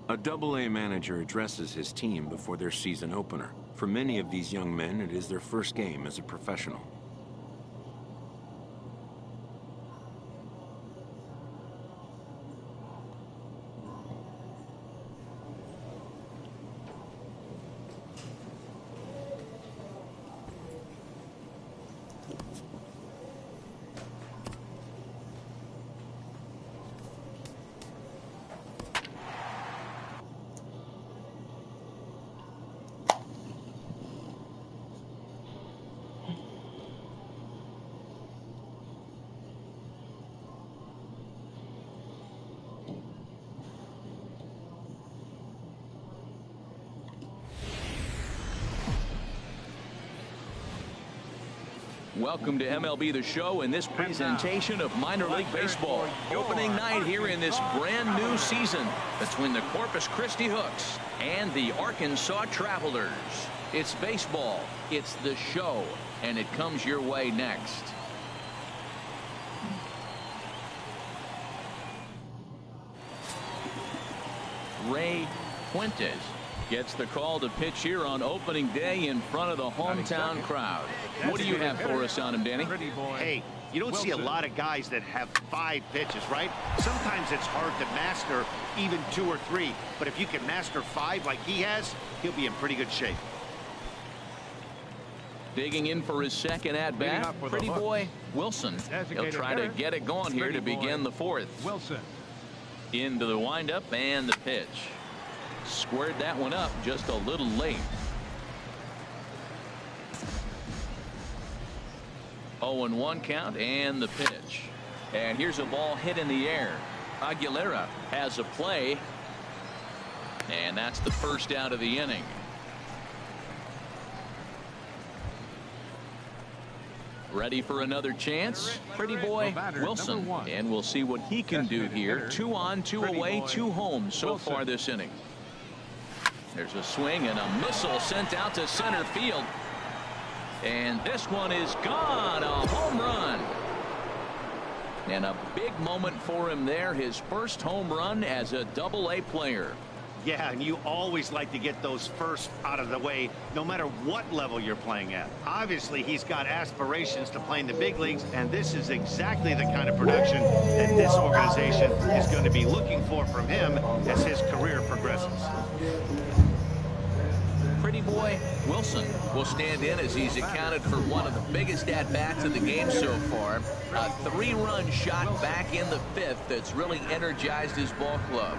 A Double-A manager addresses his team before their season opener. For many of these young men, it is their first game as a professional. Welcome to MLB The Show and this presentation of minor league baseball. Opening night here in this brand new season between the Corpus Christi Hooks and the Arkansas Travelers. It's baseball, it's the show, and it comes your way next. Ray Fuentes gets the call to pitch here on opening day in front of the hometown crowd. What do you have for us on him, Danny? Hey, you don't see a lot of guys that have 5 pitches, right? Sometimes it's hard to master even 2 or 3, but if you can master 5 like he has, he'll be in pretty good shape. Digging in for his second at-bat, pretty boy Wilson. He'll try to get it going here to begin the 4th. Wilson. Into the windup and the pitch. Squared that one up just a little late. 0-1 count and the pitch. And here's a ball hit in the air. Aguilera has a play. And that's the first out of the inning. Ready for another chance? Pretty boy Wilson. And we'll see what he can do here. 2 on, 2 away, 2 home so far this inning. There's a swing and a missile sent out to center field. And this one is gone. A home run. And a big moment for him there. His first home run as a Double-A player. Yeah, and you always like to get those first out of the way, no matter what level you're playing at. Obviously, he's got aspirations to play in the big leagues, and this is exactly the kind of production that this organization is going to be looking for from him as his career progresses. Pretty boy Wilson will stand in as he's accounted for one of the biggest at-bats of the game so far. A 3-run shot back in the 5th that's really energized his ball club.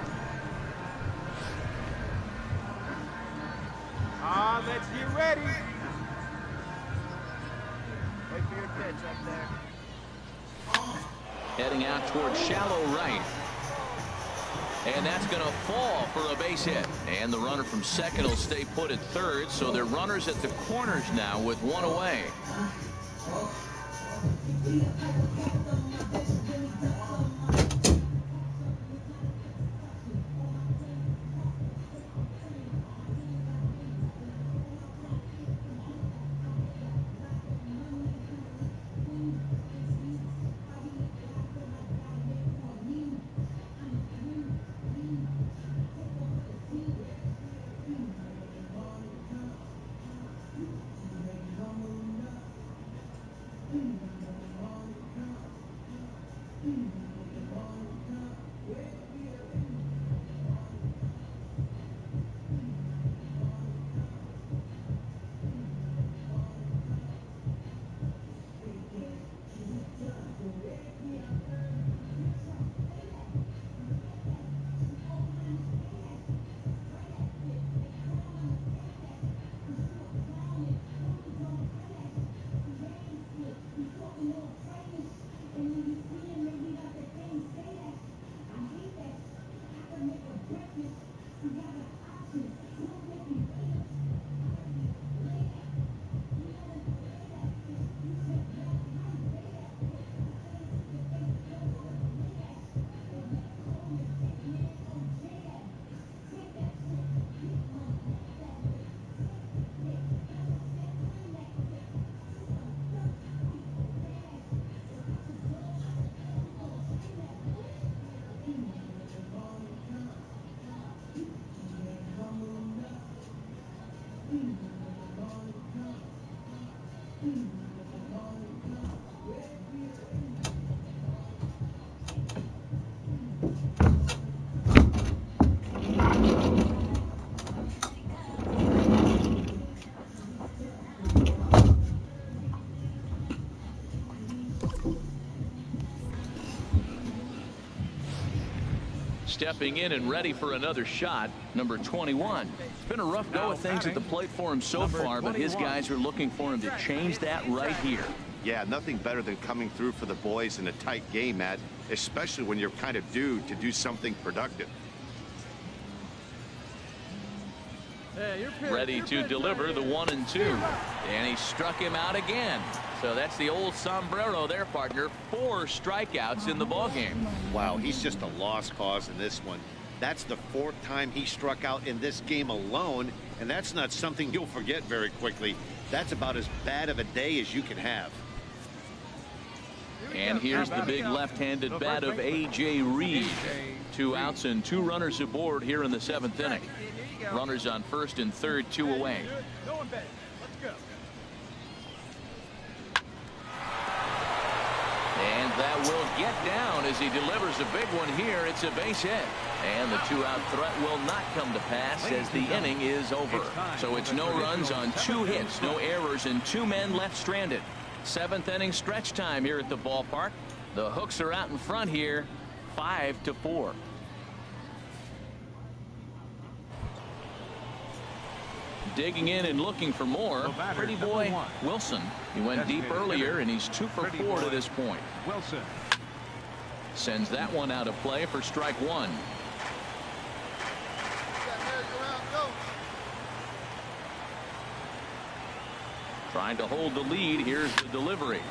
Let's get ready. Wait for your pitch up there. Heading out towards shallow right. And that's going to fall for a base hit. And the runner from second will stay put at third. So they're runners at the corners now with 1 away. Stepping in and ready for another shot, number 21. It's been a rough go of things at the plate for him so far, but his guys are looking for him to change that right here. Yeah, nothing better than coming through for the boys in a tight game, Matt, especially when you're kind of due to do something productive. Ready to deliver the 1-2. And he struck him out again. So that's the old sombrero there, partner. 4 strikeouts in the ballgame. Wow, he's just a lost cause in this one. That's the 4th time he struck out in this game alone, and that's not something you'll forget very quickly. That's about as bad of a day as you can have. And here's the big left-handed bat of A.J. Reed. 2 outs and 2 runners aboard here in the 7th inning. Runners on first and third, 2 away. And that will get down as he delivers a big one here. It's a base hit. And the 2-out threat will not come to pass as the inning is over. So it's no runs on 2 hits, no errors, and 2 men left stranded. 7th inning stretch time here at the ballpark. The Hooks are out in front here, 5-4. Digging in and looking for more, Pretty Boy Wilson. He went deep earlier, and he's 2 for 4 to this point. Wilson sends that one out of play for strike 1. Trying to hold the lead. Here's the delivery.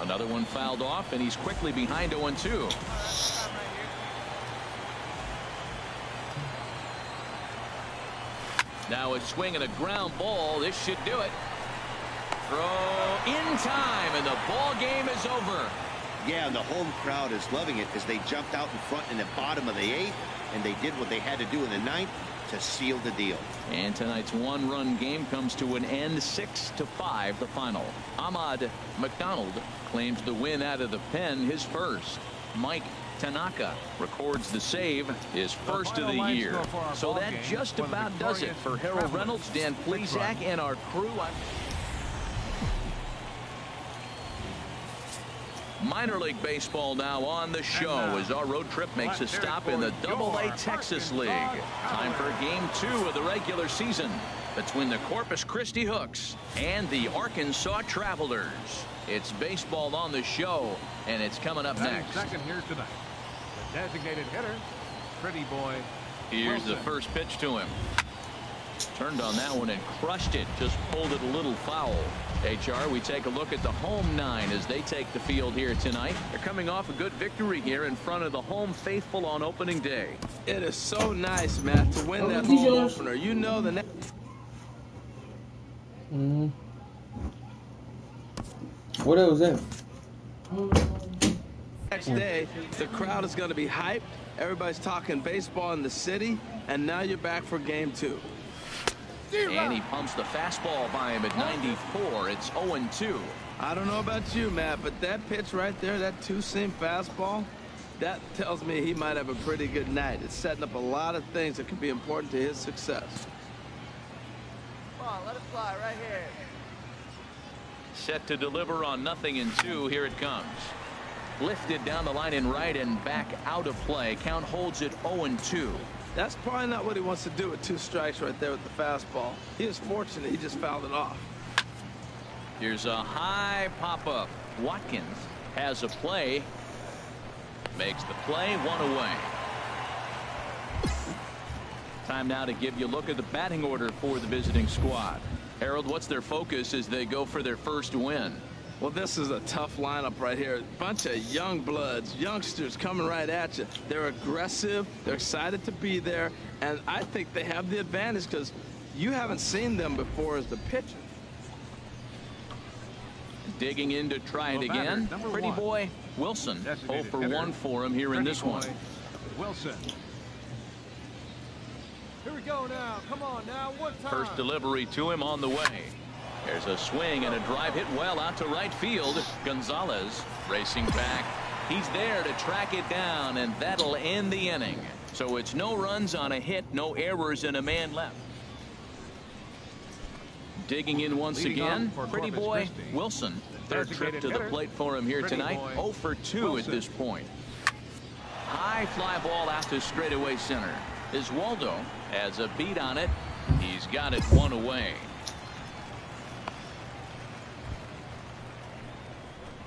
Another one fouled off, and he's quickly behind 0-2. Now a swing and a ground ball. This should do it. Throw in time, and the ball game is over. Yeah, and the home crowd is loving it as they jumped out in front in the bottom of the 8th, and they did what they had to do in the 9th to seal the deal. And tonight's 1-run game comes to an end, 6-5 the final. Ahmad McDonald claims the win out of the pen, his first. Mike Tanaka records the save, his first of the year. So that just about does it for Harold Reynolds, Dan Plesac, and our crew. Minor League Baseball now on the show as our road trip makes a stop in the Double-A Texas League. Time for Game 2 of the regular season between the Corpus Christi Hooks and the Arkansas Travelers. It's baseball on the show, and it's coming up next. Second here tonight, the designated hitter, Pretty Boy Here's Wilson. the first pitch to him. Turned on that one and crushed it. Just pulled it a little foul. HR, we take a look at the home 9 as they take the field here tonight. They're coming off a good victory here in front of the home faithful on opening day. It is so nice, Matt, to win that home opener. You know the next. What was that? Next day, the crowd is going to be hyped. Everybody's talking baseball in the city, and now you're back for Game 2. And he pumps the fastball by him at 94. It's 0-2. I don't know about you, Matt, but that pitch right there, that 2-seam fastball, that tells me he might have a pretty good night. It's setting up a lot of things that can be important to his success. Come on, let it fly right here. Set to deliver on 0-2. Here it comes. Lifted down the line in right and back out of play. Count holds it 0-2. That's probably not what he wants to do with 2 strikes right there with the fastball. He is fortunate he just fouled it off. Here's a high pop-up. Watkins has a play. Makes the play, 1 away. Time now to give you a look at the batting order for the visiting squad. Harold, what's their focus as they go for their first win? Well, this is a tough lineup right here. Bunch of young bloods, youngsters coming right at you. They're aggressive. They're excited to be there. And I think they have the advantage because you haven't seen them before as the pitcher. Digging in to try it again. Pretty Boy Wilson. 0 for 1 for him here in this one. Wilson. Here we go now. Come on now. One time. First delivery to him on the way. There's a swing and a drive hit well out to right field. Gonzalez racing back. He's there to track it down, and that'll end the inning. So it's no runs on a hit, no errors, and a man left. Digging in once again, Pretty Boy Wilson. Third trip to the plate for him here tonight. 0 for 2 at this point. High fly ball out to straightaway center. Iswaldo has a beat on it. He's got it 1 away.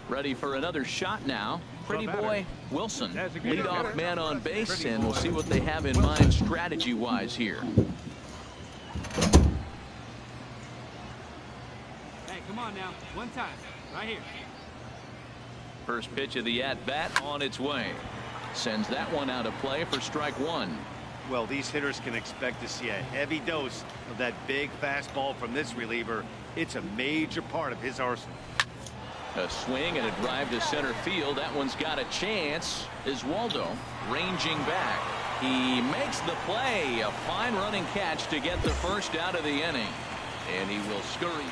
Ready for another shot now. Pretty Boy Wilson, leadoff man on base, and we'll see what they have in mind strategy-wise here. Hey, come on now. One time. Right here. First pitch of the at-bat on its way. Sends that one out of play for strike one. Well, these hitters can expect to see a heavy dose of that big fastball from this reliever. It's a major part of his arsenal. A swing and a drive to center field. That one's got a chance. Is Waldo ranging back. He makes the play. A fine running catch to get the first out of the inning. And he will scurry.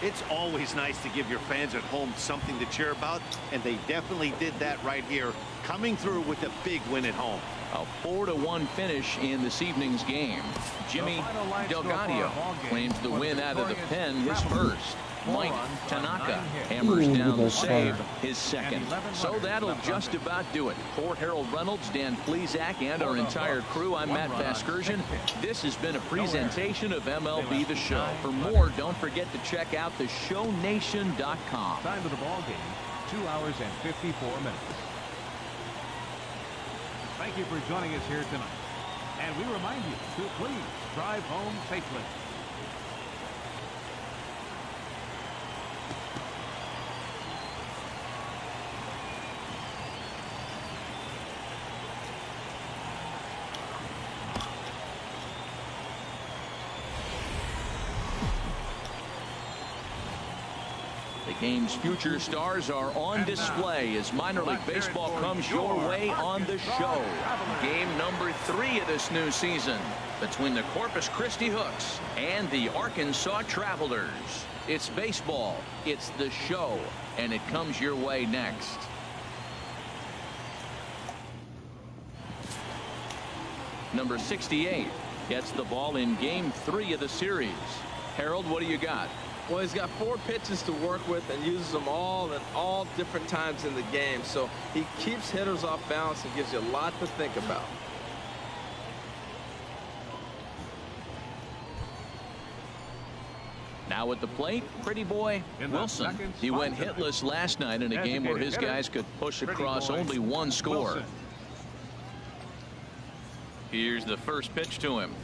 It's always nice to give your fans at home something to cheer about, and they definitely did that right here, coming through with a big win at home. A 4-1 finish in this evening's game. Jimmy Delgado claims the win out of the pen, his first. Mike Tanaka hammers down the save, his second. So that'll just about do it. For Harold Reynolds, Dan Plesac, and our entire crew, I'm Matt Vasgersian. This has been a presentation of MLB The Show. For more, don't forget to check out theshownation.com. Time of the ball game, 2 hours and 54 minutes. Thank you for joining us here tonight. And we remind you to please drive home safely. The game's future stars are on display as minor league baseball comes your way on the show. Game number 3 of this new season between the Corpus Christi Hooks and the Arkansas Travelers. It's baseball, it's the show, and it comes your way next. Number 68 gets the ball in game 3 of the series. Harold, what do you got? Well, he's got 4 pitches to work with and uses them all at all different times in the game. So he keeps hitters off balance and gives you a lot to think about. Now at the plate, pretty boy Wilson. He went hitless last night in a game where his guys could push across only one score. Here's the first pitch to him.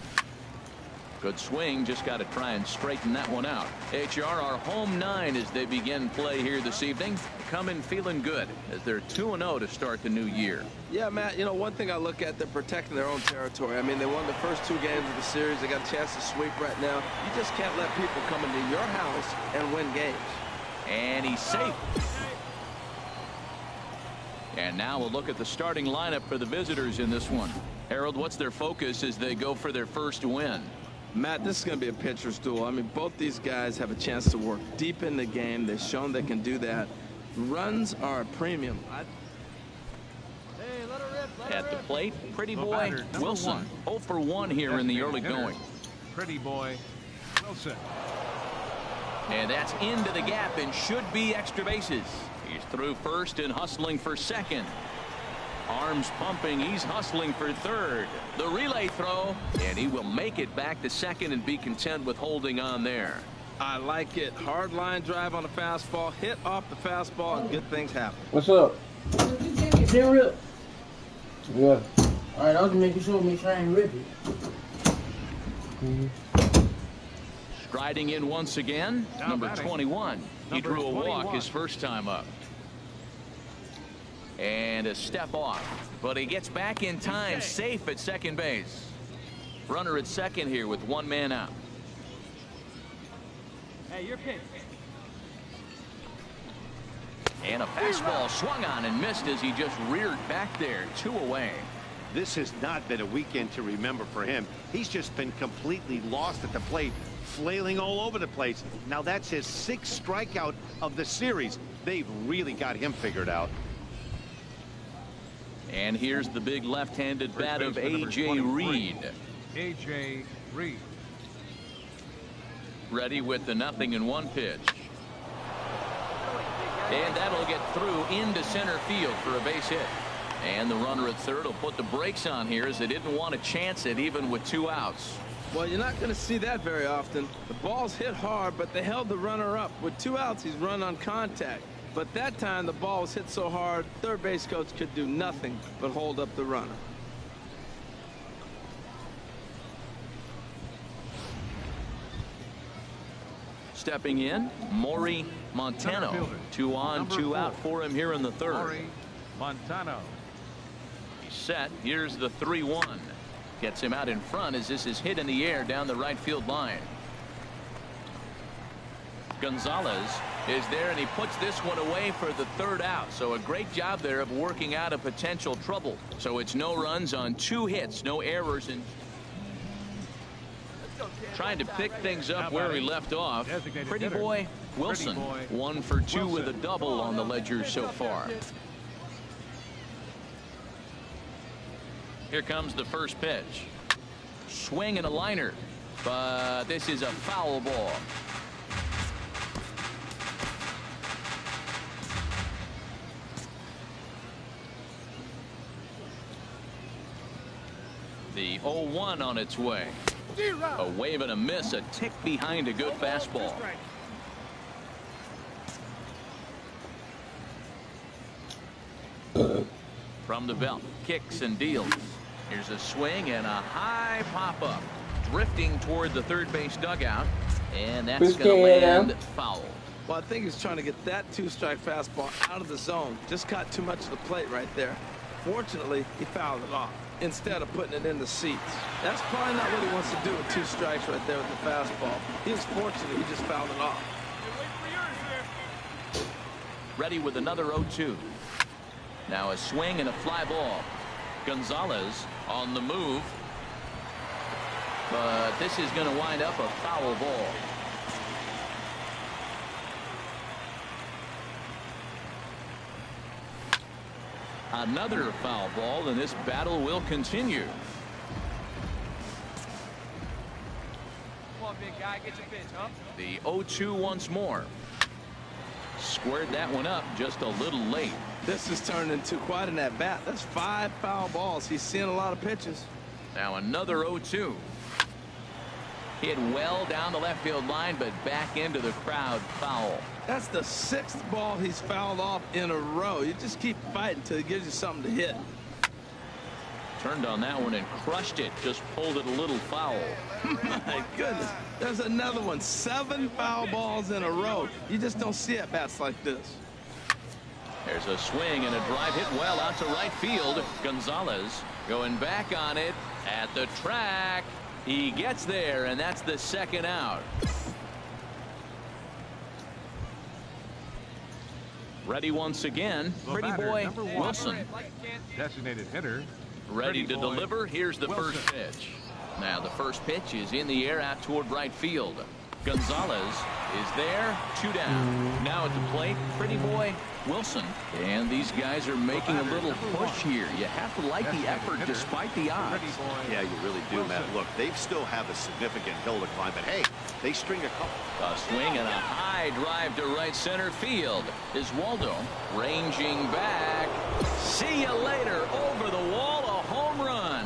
Good swing, just got to try and straighten that one out. HR, our home 9 as they begin play here this evening. Coming feeling good as they're 2-0 to start the new year. Yeah, Matt, you know, one thing I look at, they're protecting their own territory. I mean, they won the first 2 games of the series. They got a chance to sweep right now. You just can't let people come into your house and win games. And he's safe. And now we'll look at the starting lineup for the visitors in this one. Harold, what's their focus as they go for their first win? Matt, this is going to be a pitcher's duel. I mean, both these guys have a chance to work deep in the game. They've shown they can do that. Runs are a premium. At the plate, pretty boy Wilson. 0 for 1 here in the early going. Pretty boy Wilson. And that's into the gap and should be extra bases. He's through first and hustling for second. Arms pumping, he's hustling for third. The relay throw, and he will make it back to second and be content with holding on there. I like it. Hard line drive on the fastball, hit off the fastball, and good things happen. What's up? Didn't rip. Yeah. All right, I was making sure I ain't rip it. Striding in once again, number 21. He drew a walk his first time up. And a step off, but he gets back in time, safe at second base. Runner at second here with 1 man out. Hey, your pitch. And a fastball swung on and missed as he just reared back there, 2 away. This has not been a weekend to remember for him. He's just been completely lost at the plate, flailing all over the place. Now that's his 6th strikeout of the series. They've really got him figured out. And here's the big left-handed bat of A.J. Reed. A.J. Reed. Ready with the 0-1 pitch. And that'll get through into center field for a base hit. And the runner at third will put the brakes on here as they didn't want to chance it even with 2 outs. Well, you're not going to see that very often. The ball's hit hard, but they held the runner up. With 2 outs, he's run on contact. But that time the ball was hit so hard, third base coach could do nothing but hold up the runner. Stepping in, Maury Montano. 2 on, 2 out for him here in the third. Montano. He's set. Here's the 3-1. Gets him out in front as this is hit in the air down the right field line. Gonzalez is there, and he puts this one away for the third out. So a great job there of working out a potential trouble. So it's no runs on 2 hits, no errors, and trying to pick things up where he left off. Pretty boy Wilson, 1 for 2 with a double on the ledger so far. Here comes the first pitch. Swing and a liner, but this is a foul ball. The 0-1 on its way. A wave and a miss, a tick behind a good fastball. From the belt, kicks and deals. Here's a swing and a high pop-up. Drifting toward the third base dugout. And that's going to land foul. Well, I think he's trying to get that 2-strike fastball out of the zone. Just caught too much of the plate right there. Fortunately, he fouled it off instead of putting it in the seats. That's probably not what he wants to do with 2 strikes right there with the fastball. He was fortunate he just fouled it off. Ready with another 0-2. Now a swing and a fly ball. Gonzalez on the move. But this is going to wind up a foul ball. Another foul ball, and this battle will continue. Come on, big guy, get your pitch, huh? The 0-2 once more. Squared that one up just a little late. This has turned into quite an at-bat. That's 5 foul balls. He's seeing a lot of pitches. Now another 0-2. Hit well down the left field line, but back into the crowd, foul. That's the 6th ball he's fouled off in a row. You just keep fighting until he gives you something to hit. Turned on that one and crushed it. Just pulled it a little foul. My goodness. There's another one. 7 foul balls in a row. You just don't see at-bats like this. There's a swing and a drive hit well out to right field. Gonzalez going back on it at the track. He gets there, and that's the 2nd out. Ready once again. Pretty boy Wilson. Designated hitter. Ready to deliver. Here's the first pitch. Now the first pitch is in the air out toward right field. Gonzalez is there. 2 down. Now at the plate, pretty boy Wilson. And these guys are making a little push here. You have to like the effort despite the odds. Yeah, you really do, Matt. Look, they still have a significant hill to climb, but hey, they string a couple. A swing and a high drive to right center field. Is Waldo ranging back. See you later. Over the wall, a home run.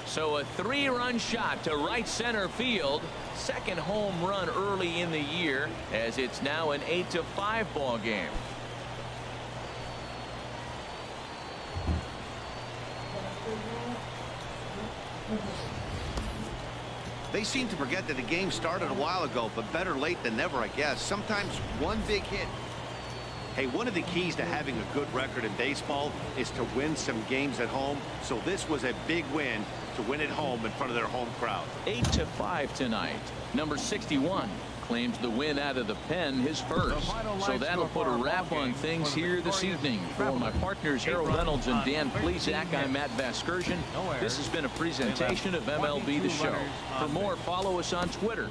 So a 3-run shot to right center field. 2nd home run early in the year, as it's now an 8-5 ball game. They seem to forget that the game started a while ago, but better late than never, I guess. Sometimes one big hit. Hey, one of the keys to having a good record in baseball is to win some games at home. So this was a big win to win at home in front of their home crowd. 8-5 tonight. Number 61 claims the win out of the pen, his first. So that'll put a wrap on things here this evening. For my partners Harold Reynolds and Dan Plesac, I'm Matt Vasgersian. This has been a presentation of MLB The Show. For more, follow us on Twitter.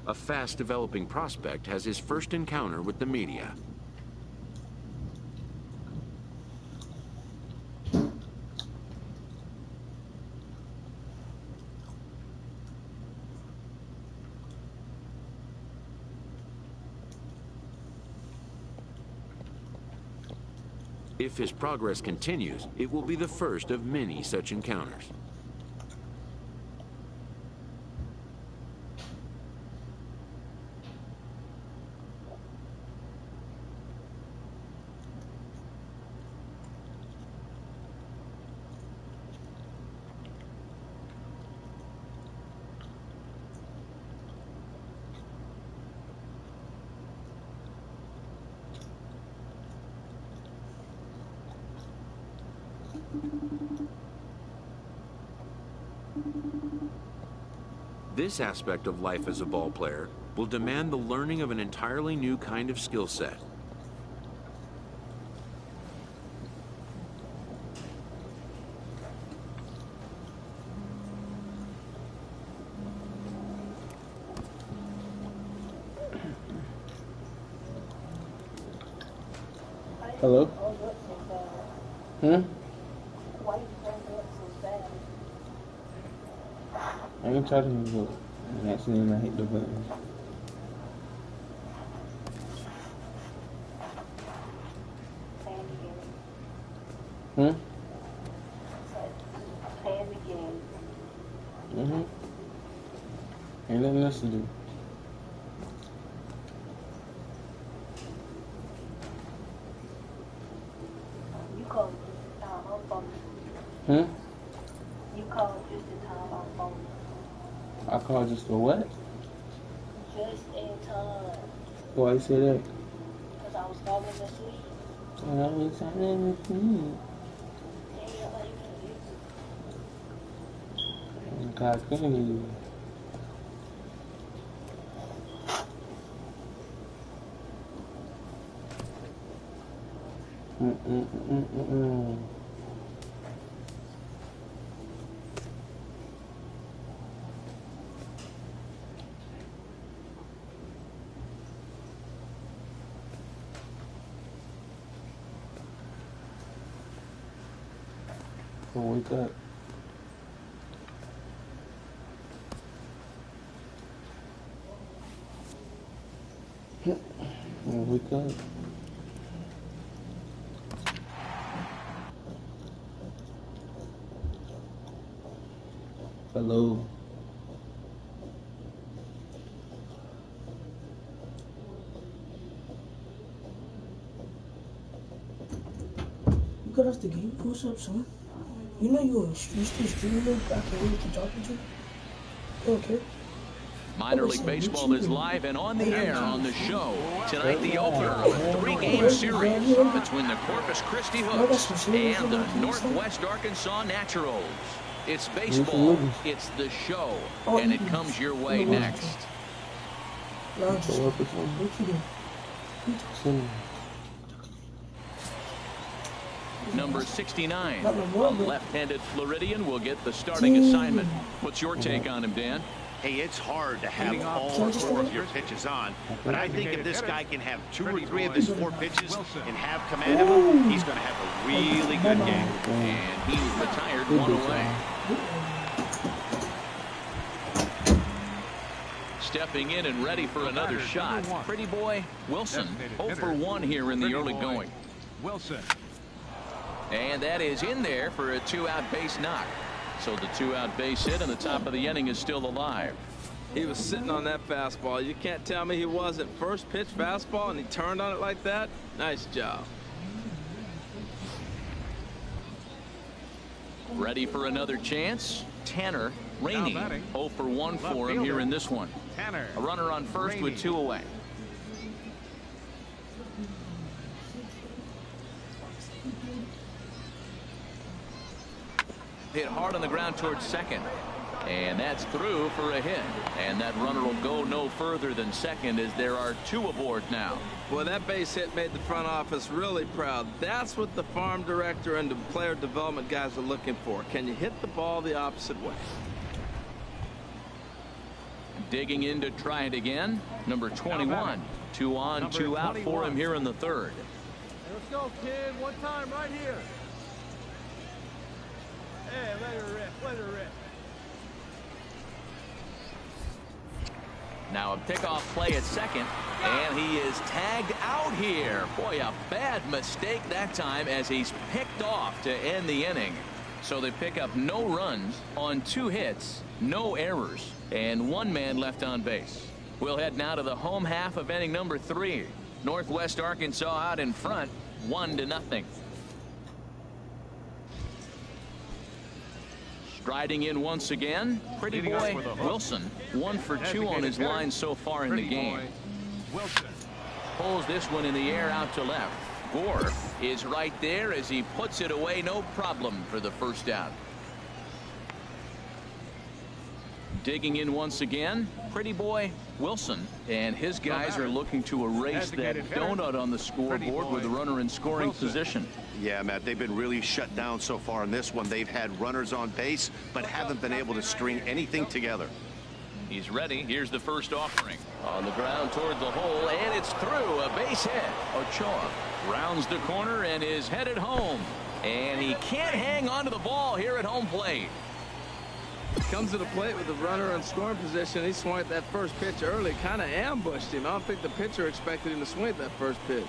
A fast-developing prospect has his first encounter with the media. If his progress continues, it will be the first of many such encounters. This aspect of life as a ball player will demand the learning of an entirely new kind of skill set. Hello? I ain't trying to look. And accidentally I hit the button. Ain't nothing else to do. You called just the time I'm phone. You called just the time I'm phone. I called just for what? Just in time. Why you say that? Because I was falling asleep. And I was falling asleep. God, I couldn't hear you. Oh, wake up. Wake up. Hello. You got off the game? What's up, son? You know you still streaming? I can't wait to talk to you. Okay. Minor League Baseball is live and on the air on the show. Tonight, the opener of a three-game series between the Corpus Christi Hooks and the Northwest Arkansas Naturals. It's baseball, it's the show, and it comes your way next. Number 69, a left-handed Floridian, will get the starting assignment. What's your take on him, Dan? Hey, it's hard to have all four of your pitches on, but I think if this guy can have 2 or 3 of his 4 pitches and have command of them, he's going to have a really good game. And he's retired 1 away. Stepping in and ready for another shot, pretty boy Wilson. 0 for 1 here in the early going. Wilson. And that is in there for a 2-out base knock. So the 2-out base hit and the top of the inning is still alive. He was sitting on that fastball. You can't tell me he wasn't. First pitch fastball and he turned on it like that. Nice job. Ready for another chance? Tanner Rainey. 0 for 1 for him here in this one. A runner on first with 2 away. Hit hard on the ground towards second. And that's through for a hit. And that runner will go no further than second as there are 2 aboard now. Well, that base hit made the front office really proud. That's what the farm director and the player development guys are looking for. Can you hit the ball the opposite way? Digging in to try it again. Number 21. 2 on, 2 out for him here in the third. Let's go, kid. One time right here. Hey, let her rip. Let her rip. Now a pickoff play at second, and he is tagged out here. Boy, a bad mistake that time as he's picked off to end the inning. So they pick up no runs on 2 hits, no errors, and 1 man left on base. We'll head now to the home half of inning number 3. Northwest Arkansas out in front, 1-0. Striding in once again, Pretty Boy Wilson, 1 for 2 on his line so far in the game. Wilson Pulls this one in the air out to left. Gore is right there as he puts it away, no problem for the first out. Digging in once again, Pretty Boy Wilson, and his guys are looking to erase that donut on the scoreboard with a runner in scoring position. Yeah, Matt, they've been really shut down so far in this one. They've had runners on base, but haven't been able to string anything together. He's ready. Here's the first offering. On the ground toward the hole, and it's through. A base hit. Ochoa rounds the corner and is headed home. And he can't hang on to the ball here at home plate. Comes to the plate with the runner in scoring position. He swung at that first pitch early, kind of ambushed him. I don't think the pitcher expected him to swing at that first pitch.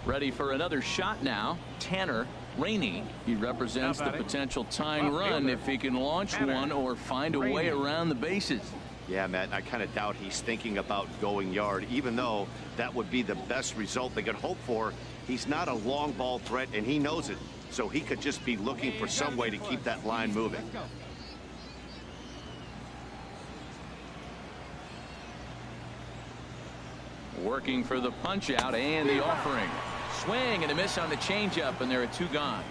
Ready for another shot now. Tanner Rainey. He represents the potential tying run if he can launch one or find a way around the bases. Yeah, Matt, I kind of doubt he's thinking about going yard, even though that would be the best result they could hope for. He's not a long ball threat, and he knows it. So he could just be looking for some way to keep that line moving. Working for the punch out and the offering. Swing and a miss on the changeup, and there are 2 gone.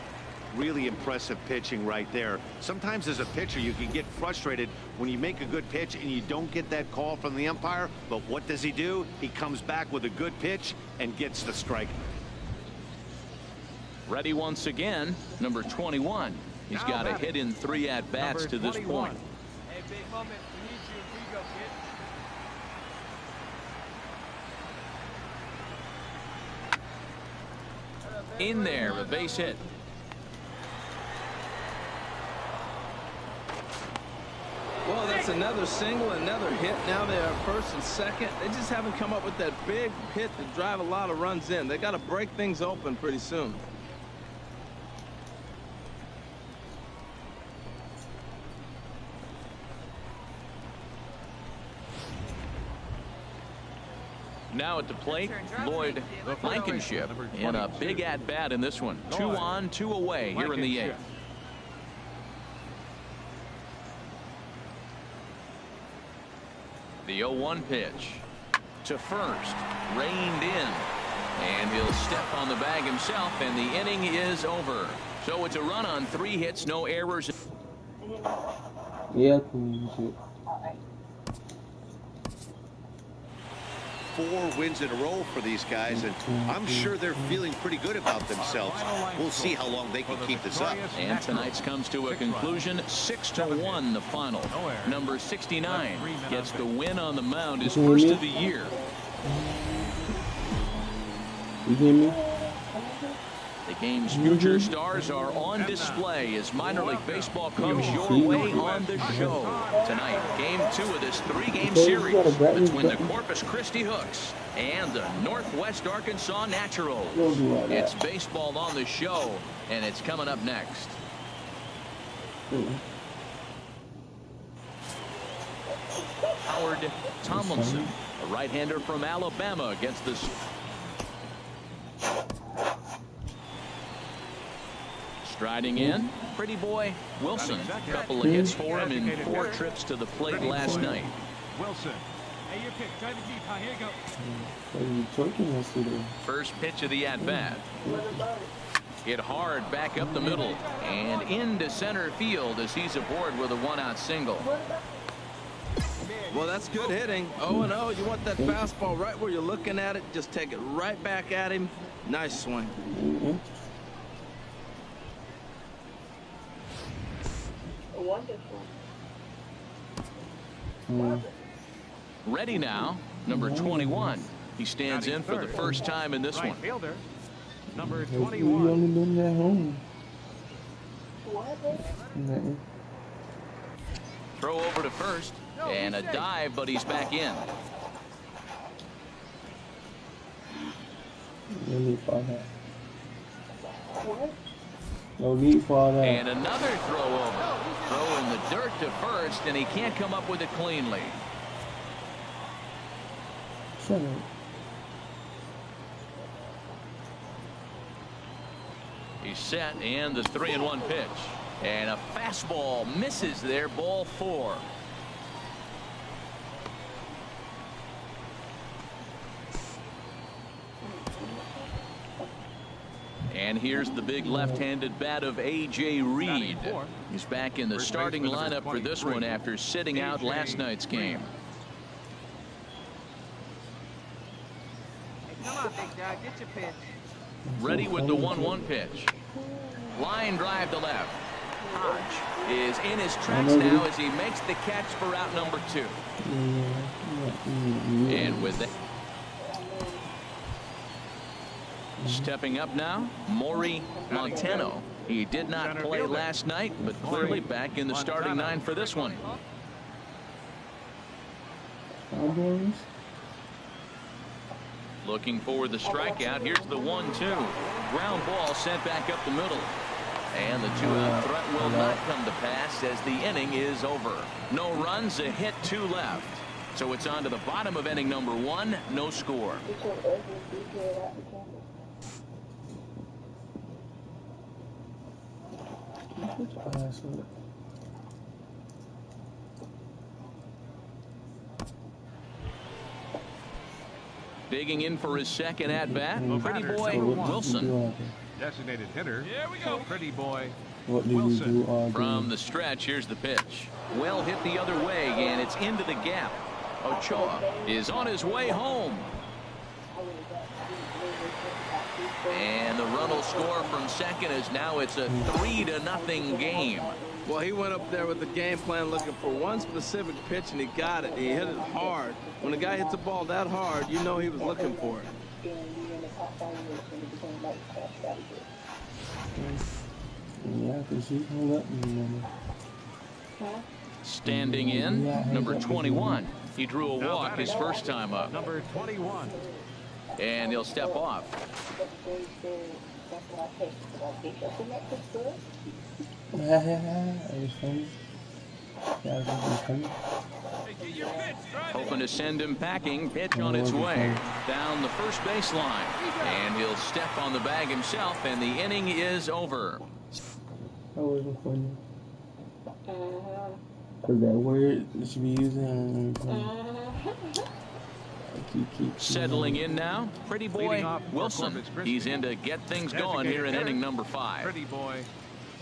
Really impressive pitching right there. Sometimes as a pitcher you can get frustrated when you make a good pitch and you don't get that call from the umpire. But what does he do? He comes back with a good pitch and gets the strike. Ready once again, number 21. He's got a hit in 3 at-bats to this point. Hey, big moment. We need you. Here you go, kid. In there, a base hit. Well, that's another single, another hit. Now they are first and second. They just haven't come up with that big hit to drive a lot of runs in. They got to break things open pretty soon. Now at the plate, Lloyd Blankenship in a big at-bat in this one. 2 on, 2 away here in the 8th. The 0-1 pitch to first, reined in, and he'll step on the bag himself, and the inning is over. So it's a run on 3 hits, no errors. Yeah, 4 wins in a row for these guys, and I'm sure they're feeling pretty good about themselves. We'll see how long they can keep this up. And tonight's comes to a conclusion, 6-1 the final. Number 69 gets the win on the mound, his first of the year. You hear me? The game's future stars are on display as minor league baseball comes your way on the show. Tonight, game 2 of this 3-game series between the Corpus Christi Hooks and the Northwest Arkansas Naturals. It's baseball on the show, and it's coming up next. Howard Tomlinson, a right-hander from Alabama, against the striding in, Pretty Boy Wilson. A couple of hits for him in 4 trips to the plate last night. Wilson. Hey, your pick. Drive it deep. Here you go. First pitch of the at-bat. Hit hard back up the middle and into center field as he's aboard with a 1-out single. Well, that's good hitting. 0-0. You want that fastball right where you're looking at it. Just take it right back at him. Nice swing. Wonderful. Ready now, number 21. He stands in for the first time in this one. Number 21. Nothing. Throw over to first. And a dive, but he's back in. No need for all that. No need for all that. And another throw over. Throw in the dirt to first, and he can't come up with it cleanly. Shut up. He's set, and the 3-1 pitch. And a fastball misses there, ball 4. And here's the big left-handed bat of A.J. Reed. He's back in the starting lineup for this one after sitting out last night's game. Hey, come on, big dog, get your pitch. Ready with the 1-1 pitch. Line drive to left. Hodge is in his tracks now as he makes the catch for out number 2. And with that, stepping up now, Maury Montano. He did not play last night, but clearly back in the starting 9 for this one. Looking for the strikeout. Here's the 1-2. Ground ball sent back up the middle. And the 2-out threat will not come to pass as the inning is over. No runs, a hit, 2 left. So it's on to the bottom of inning number 1. No score. Digging in for his second at bat, Pretty Boy Wilson. Designated hitter. Here we go. Pretty Boy What do you do all day? From the stretch, here's the pitch. Well hit the other way, and it's into the gap. Ochoa is on his way home. And the run will score from second as now it's a 3-0 game. Well, he went up there with the game plan looking for one specific pitch, and he got it. He hit it hard. When a guy hits a ball that hard, you know he was looking for it. Yeah, because she hung up me. Standing in, number 21. He drew a walk his first time up. Number 21. And he'll step off. Hoping to send him packing. Pitch on its way down the first baseline. And he'll step on the bag himself, and the inning is over. That wasn't funny. Because that word you should be using. Settling in now, Pretty Boy Wilson. He's in to get things going here in inning number 5. Pretty Boy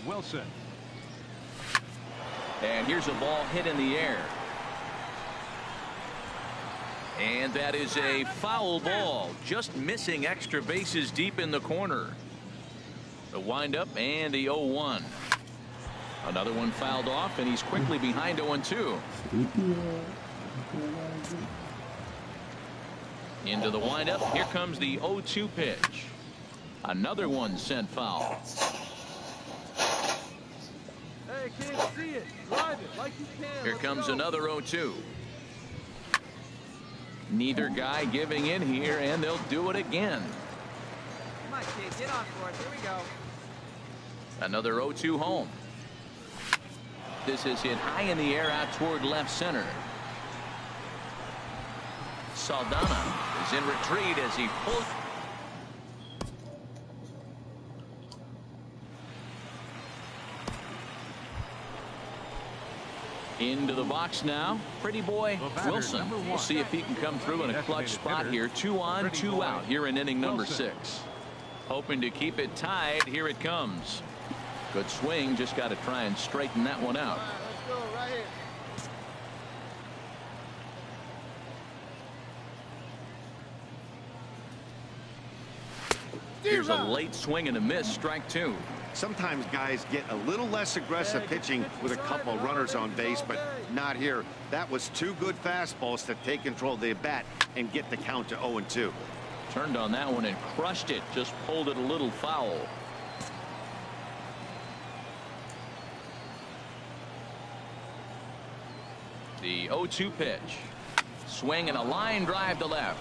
Wilson. And here's a ball hit in the air. And that is a foul ball, just missing extra bases deep in the corner. The windup and the 0-1. Another one fouled off, and he's quickly behind 0-2. Into the windup. Here comes the 0-2 pitch. Another one sent foul. Hey, can't see it. Drive it like you can. Here comes another 0-2. Neither guy giving in here, and they'll do it again. Come on, kid, get on for it. Here we go. Another 0-2 home. This is hit high in the air out toward left center. Saldana is in retreat as he pulls. Into the box now, Pretty Boy Wilson. We'll see if he can come through in a clutch spot here. 2 on, 2 out here in inning number 6. Hoping to keep it tied. Here it comes. Good swing. Just got to try and straighten that one out. Let's go right here. Here's a late swing and a miss. Strike 2. Sometimes guys get a little less aggressive pitching with a couple of runners on base, but not here. That was 2 good fastballs to take control of the bat and get the count to 0-2. Turned on that one and crushed it. Just pulled it a little foul. The 0-2 pitch. Swing and a line drive to left.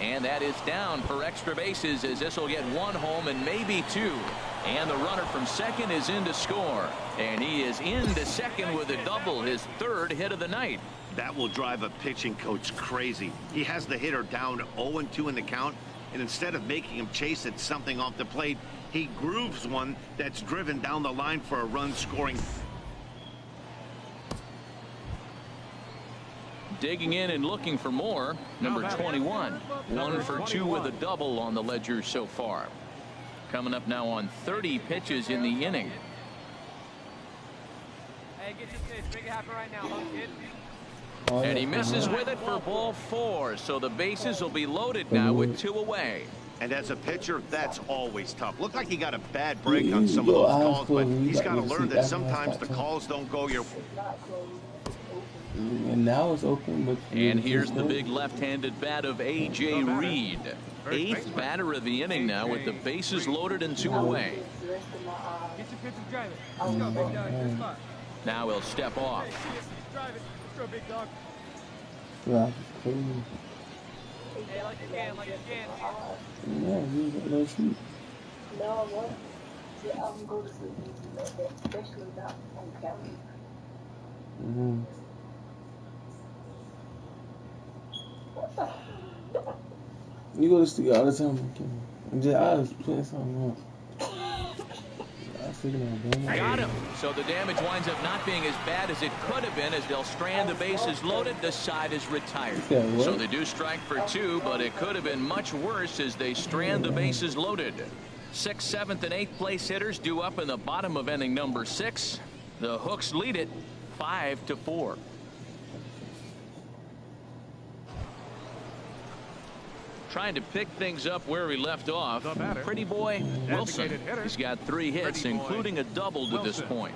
And that is down for extra bases, as this will get one home and maybe two. And the runner from second is in to score. And he is into second with a double, his third hit of the night. That will drive a pitching coach crazy. He has the hitter down 0-2 in the count, and instead of making him chase at something off the plate, he grooves one that's driven down the line for a run scoring. Digging in and looking for more, number 21. 1 for 2 with a double on the ledger so far. Coming up now on 30 pitches in the inning. Hey, get your fish. Make it happen right now, huh, kid? And he misses with it for ball 4. So the bases will be loaded now with 2 away. And as a pitcher, that's always tough. Looked like he got a bad break on some of those calls, but he's got to learn that sometimes the calls don't go your way. And now it's open. But and here's the big left-handed bat of A.J. Reed. 8th batter of the inning now with the bases loaded and 2 away. Get your pitch and drive it. Let's go, big dog. Good spot. Now he'll step off. Drive it. Let's go, big dog. Yeah, Hey, like you can, like you can. yeah, you got sleep. No, I won't. Yeah, I'm going to sleep, especially not on camera. You go to sleep all the time. I was playing something wrong. Got him. So the damage winds up not being as bad as it could have been, as they'll strand the bases loaded. The side is retired. So they do strike for 2, but it could have been much worse as they strand the bases loaded. 6th, 7th, and 8th place hitters due up in the bottom of inning number 6. The Hooks lead it 5-4. Trying to pick things up where he left off. Pretty boy Wilson. He's got 3 hits, including a double to this point.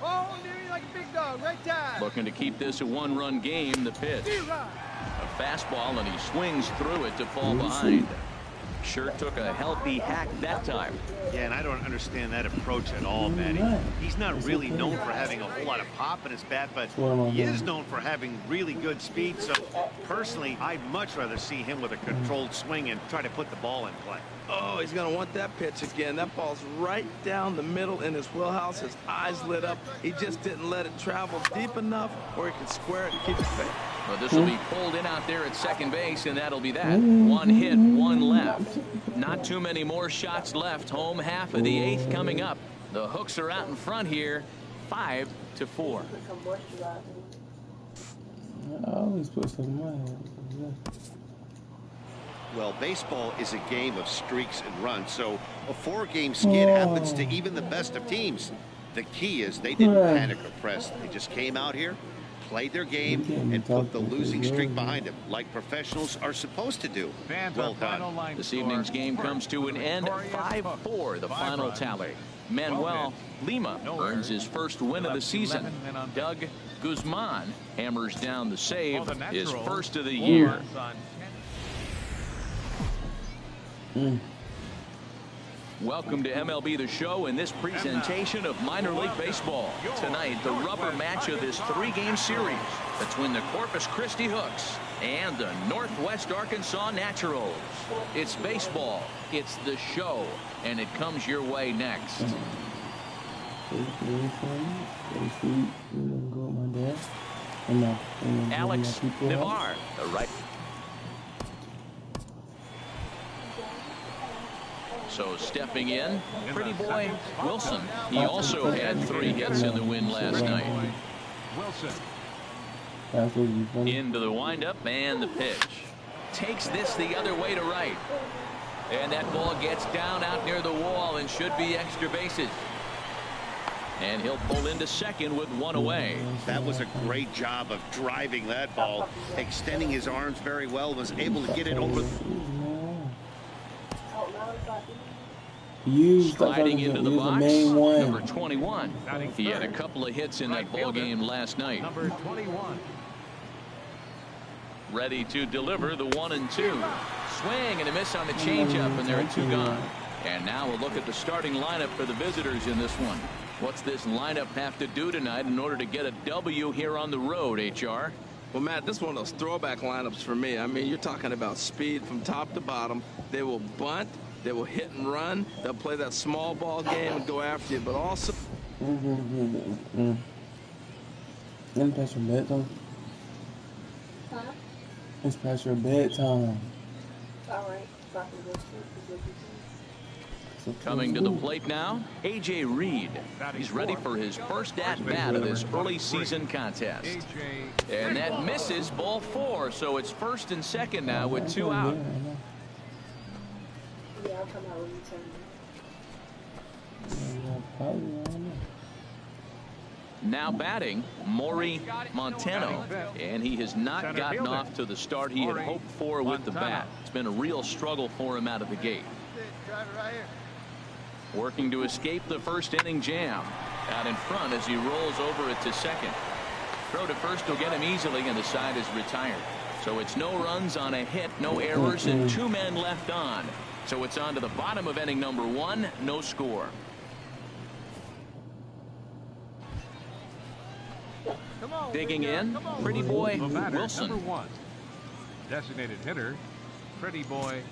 Oh, nearly like a big dog. Right time. Looking to keep this a 1-run game. The pitch. A fastball, and he swings through it to fall behind. Sure took a healthy hack that time. Yeah, and I don't understand that approach at all, Matty. He's not really known for having a whole lot of pop in his bat, but he is known for having really good speed. So, personally, I'd much rather see him with a controlled swing and try to put the ball in play. Oh, he's going to want that pitch again. That ball's right down the middle in his wheelhouse. His eyes lit up. He just didn't let it travel deep enough where he could square it and keep it safe. Well, this will be pulled in out there at second base, and that'll be that. 1 hit, 1 left. Not too many more shots left. Home half of the 8th coming up. The Hooks are out in front here, 5-4. I always put some in my head. Well, baseball is a game of streaks and runs, so a 4-game skid happens to even the best of teams. The key is they didn't panic or press. They just came out here, played their game, and put the losing streak behind them, like professionals are supposed to do. Well done. This evening's game comes to an end, 5-4, the final tally. Manuel Lima earns his first win of the season. Doug Guzman hammers down the save, his first of the year. Welcome to MLB The Show and this presentation of minor league baseball. Tonight, the rubber match of this 3-game series between the Corpus Christi Hooks and the Northwest Arkansas Naturals. It's baseball, it's the show, and it comes your way next. Alex Navar, the right. So stepping in, pretty boy Wilson. He also had 3 hits in the win last night. Into the windup and the pitch. Takes this the other way to right. And that ball gets down out near the wall and should be extra bases. And he'll pull into second with 1 away. That was a great job of driving that ball, extending his arms very well, was able to get it over. Striding into the box, number 21. He had a couple of hits in that ball game last night. Number 21. Ready to deliver the 1-2. Swing and a miss on the changeup, and there are 2 gone. And now we'll look at the starting lineup for the visitors in this one. What's this lineup have to do tonight in order to get a W here on the road, HR? Well, Matt, this is one of those throwback lineups for me. I mean, you're talking about speed from top to bottom. They will bunt. They will hit and run. They'll play that small ball game and go after you, but also... It's past your bedtime. Huh? It's past your bedtime. Alright, so I can go sleep. Coming to the plate now, A.J. Reed. He's ready for his first at-bat of this early season contest. And that misses ball 4, so it's first and second now with 2 out. Yeah, I'll come out when you tell me. Now batting, Maury Montano. And he has not gotten off to the start he had hoped for with the bat. It's been a real struggle for him out of the gate. Working to escape the first inning jam. Out in front as he rolls over it to second. Throw to first will get him easily, and the side is retired. So it's no runs on a hit, no errors, and 2 men left on. So it's on to the bottom of inning number 1, no score. Digging in, Pretty Boy Wilson. Number 1. Designated hitter, Pretty Boy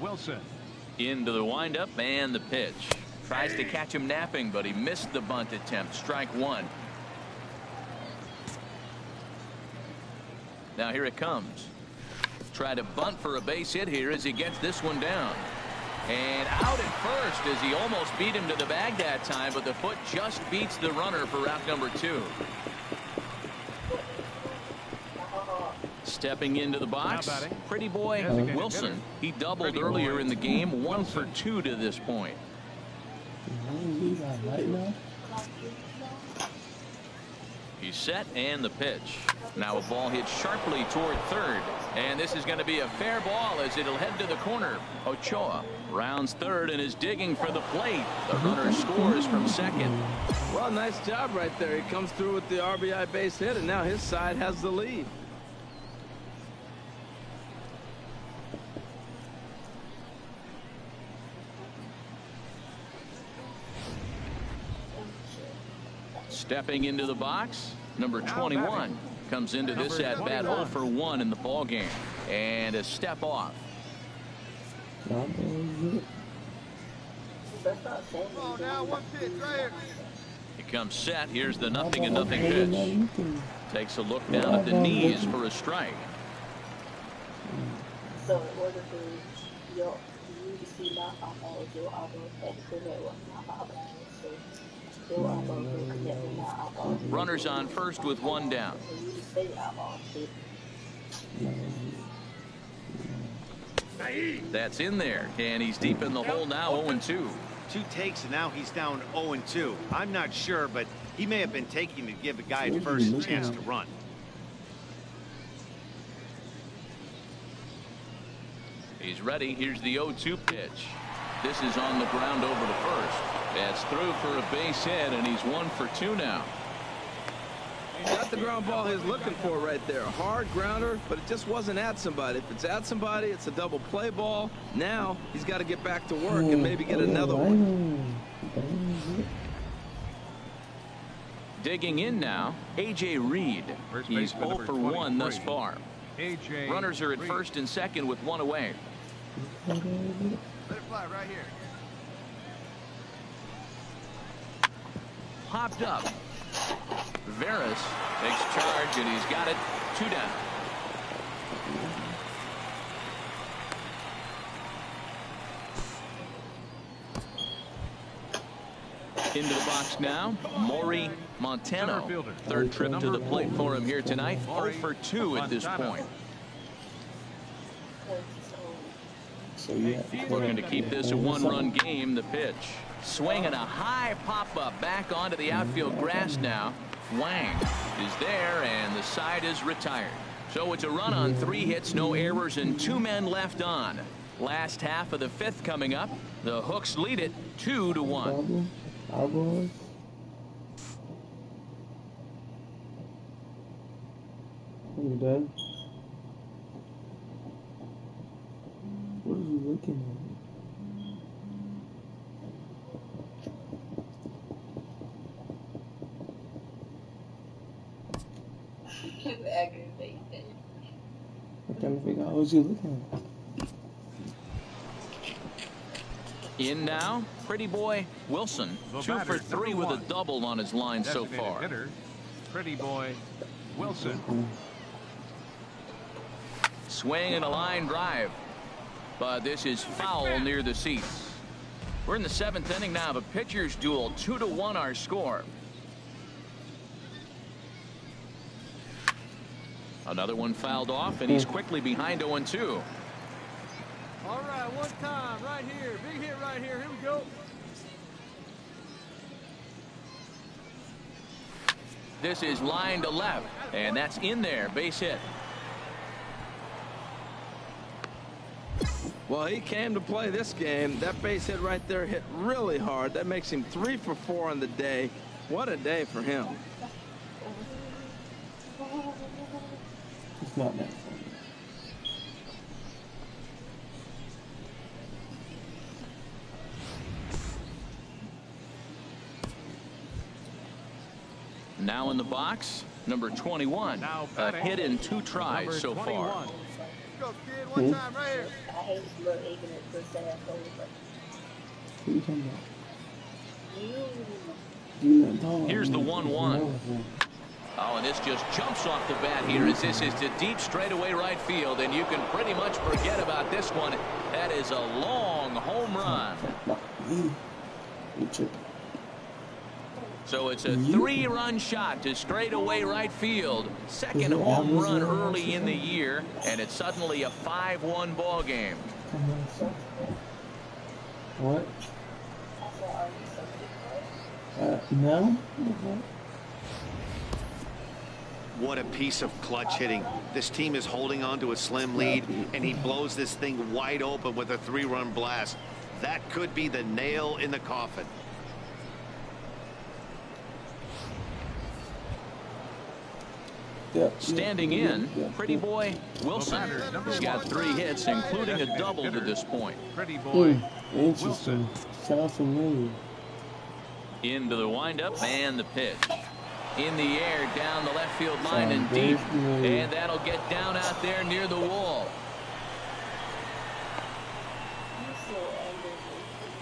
Wilson. Into the windup and the pitch. Tries to catch him napping, but he missed the bunt attempt. Strike 1. Now here it comes. Try to bunt for a base hit here as he gets this one down. And out at first as he almost beat him to the bag that time, but the foot just beats the runner for route number 2. Stepping into the box, Pretty Boy Wilson. He doubled earlier in the game, 1 for 2 to this point. He's set and the pitch. Now a ball hit sharply toward third. And this is going to be a fair ball as it'll head to the corner. Ochoa rounds third and is digging for the plate. The runner scores from second. Well, nice job right there. He comes through with the RBI base hit, and now his side has the lead. Stepping into the box, number 21 comes into this at bat 0 for 1 in the ball game, and a step off. He comes set. Here's the 0-0 pitch. Takes a look down at the knees for a strike. So in order for you to see my outbound, your outbound extra network, my outbound, so your outbound will connect with my outbound. Runners on first with 1 down. So you just say outbound, too. That's in there, and he's deep in the hole now, 0-2. 2 takes, and now he's down 0-2. I'm not sure, but he may have been taking to give the guy at first a chance to run. He's ready. Here's the 0-2 pitch. This is on the ground over to first. That's through for a base hit, and he's 1 for 2 now. He got the ground ball he's looking for right there. A hard grounder, but it just wasn't at somebody. If it's at somebody, it's a double play ball. Now he's got to get back to work and maybe get another one. Digging in now, A.J. Reed. He's 0 for 1 thus far. Runners are at first and second with 1 away. Let it fly right here. Popped up. Veras takes charge, and he's got it. 2 down. Into the box now, Maury Montano. Third trip to the plate for him here tonight. 0 for 2 at this point. Looking to keep this a 1-run game. The pitch. Swinging a high pop-up back onto the outfield grass now. Wang is there, and the side is retired. So it's a run on 3 hits, no errors, and 2 men left on. Last half of the 5th coming up. The Hooks lead it 2-1. You done? What are you looking at? I'm trying to figure out what you looking at. In now, Pretty Boy Wilson, 2 for 3 with a double on his line so far. Hitter, Pretty Boy Wilson. Swing and a line drive, but this is foul near the seats. We're in the 7th inning now of a pitcher's duel. 2-1 our score. Another one fouled off, and he's quickly behind 0-2. All right, one time, right here. Big hit right here. Here we go. This is line to left, and that's in there. Base hit. Well, he came to play this game. That base hit right there hit really hard. That makes him 3 for 4 on the day. What a day for him. It's not that funny. Now in the box, number 21. A hit in 2 tries so far. Go, kid. One time, right here. I hate this little ignorant pussy asshole. What are you talking about? Here's the 1-1. Oh, and this just jumps off the bat here as this is to deep straightaway right field, and you can pretty much forget about this one. That is a long home run. So it's a 3-run shot to straightaway right field. Second home run early in the year, and it's suddenly a 5-1 ball game. What? No. What a piece of clutch hitting. This team is holding on to a slim lead, and he blows this thing wide open with a 3-run blast. That could be the nail in the coffin. Standing in, Pretty Boy Wilson. He's got 3 hits, including a double to this point. Pretty Boy Interesting. Sounds familiar. Into the windup and the pitch. In the air, down the left field line and deep. And that'll get down out there near the wall.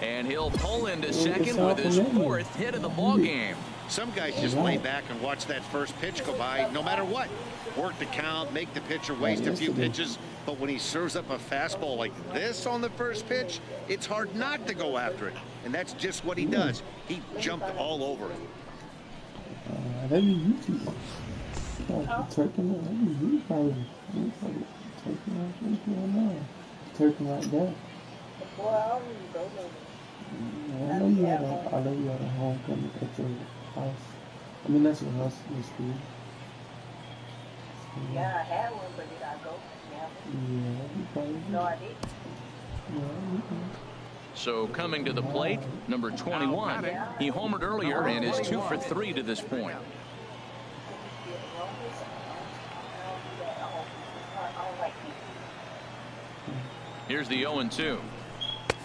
And he'll pull into second with his 4th hit of the ball game. Some guys just lay back and watch that first pitch go by no matter what. Work the count, make the pitcher waste a few pitches. But when he serves up a fastball like this on the first pitch, it's hard not to go after it. And that's just what he does. He jumped all over it. That be YouTube. Turkey like that. I know you had a homecoming at your house. I mean, that's your house used to be. Yeah, I had one, but did I go? Yeah, you probably did. No, I didn't. So coming to the plate, number 21. He homered earlier and is 2 for 3 to this point. Here's the 0-2.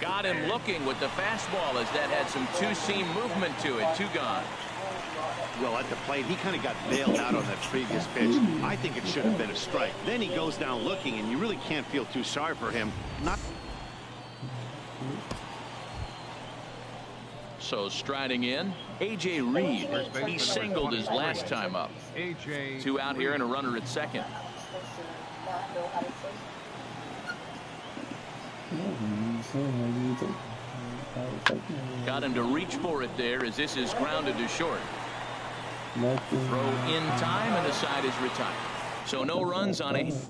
Got him looking with the fastball as that had some two-seam movement to it. 2 gone. Well, at the plate, he kind of got bailed out on that previous pitch. I think it should have been a strike. Then he goes down looking, and you really can't feel too sorry for him. So striding in, A.J. Reed. He singled his last time up. 2 out here and a runner at second. Got him to reach for it there as this is grounded to short. Throw in time and the side is retired. So no runs on 8th.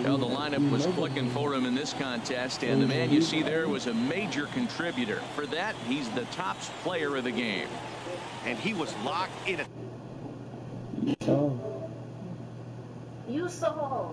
Well, the lineup was clicking for him in this contest, and the man you see there was a major contributor. For that, he's the top player of the game. And he was locked in. You saw.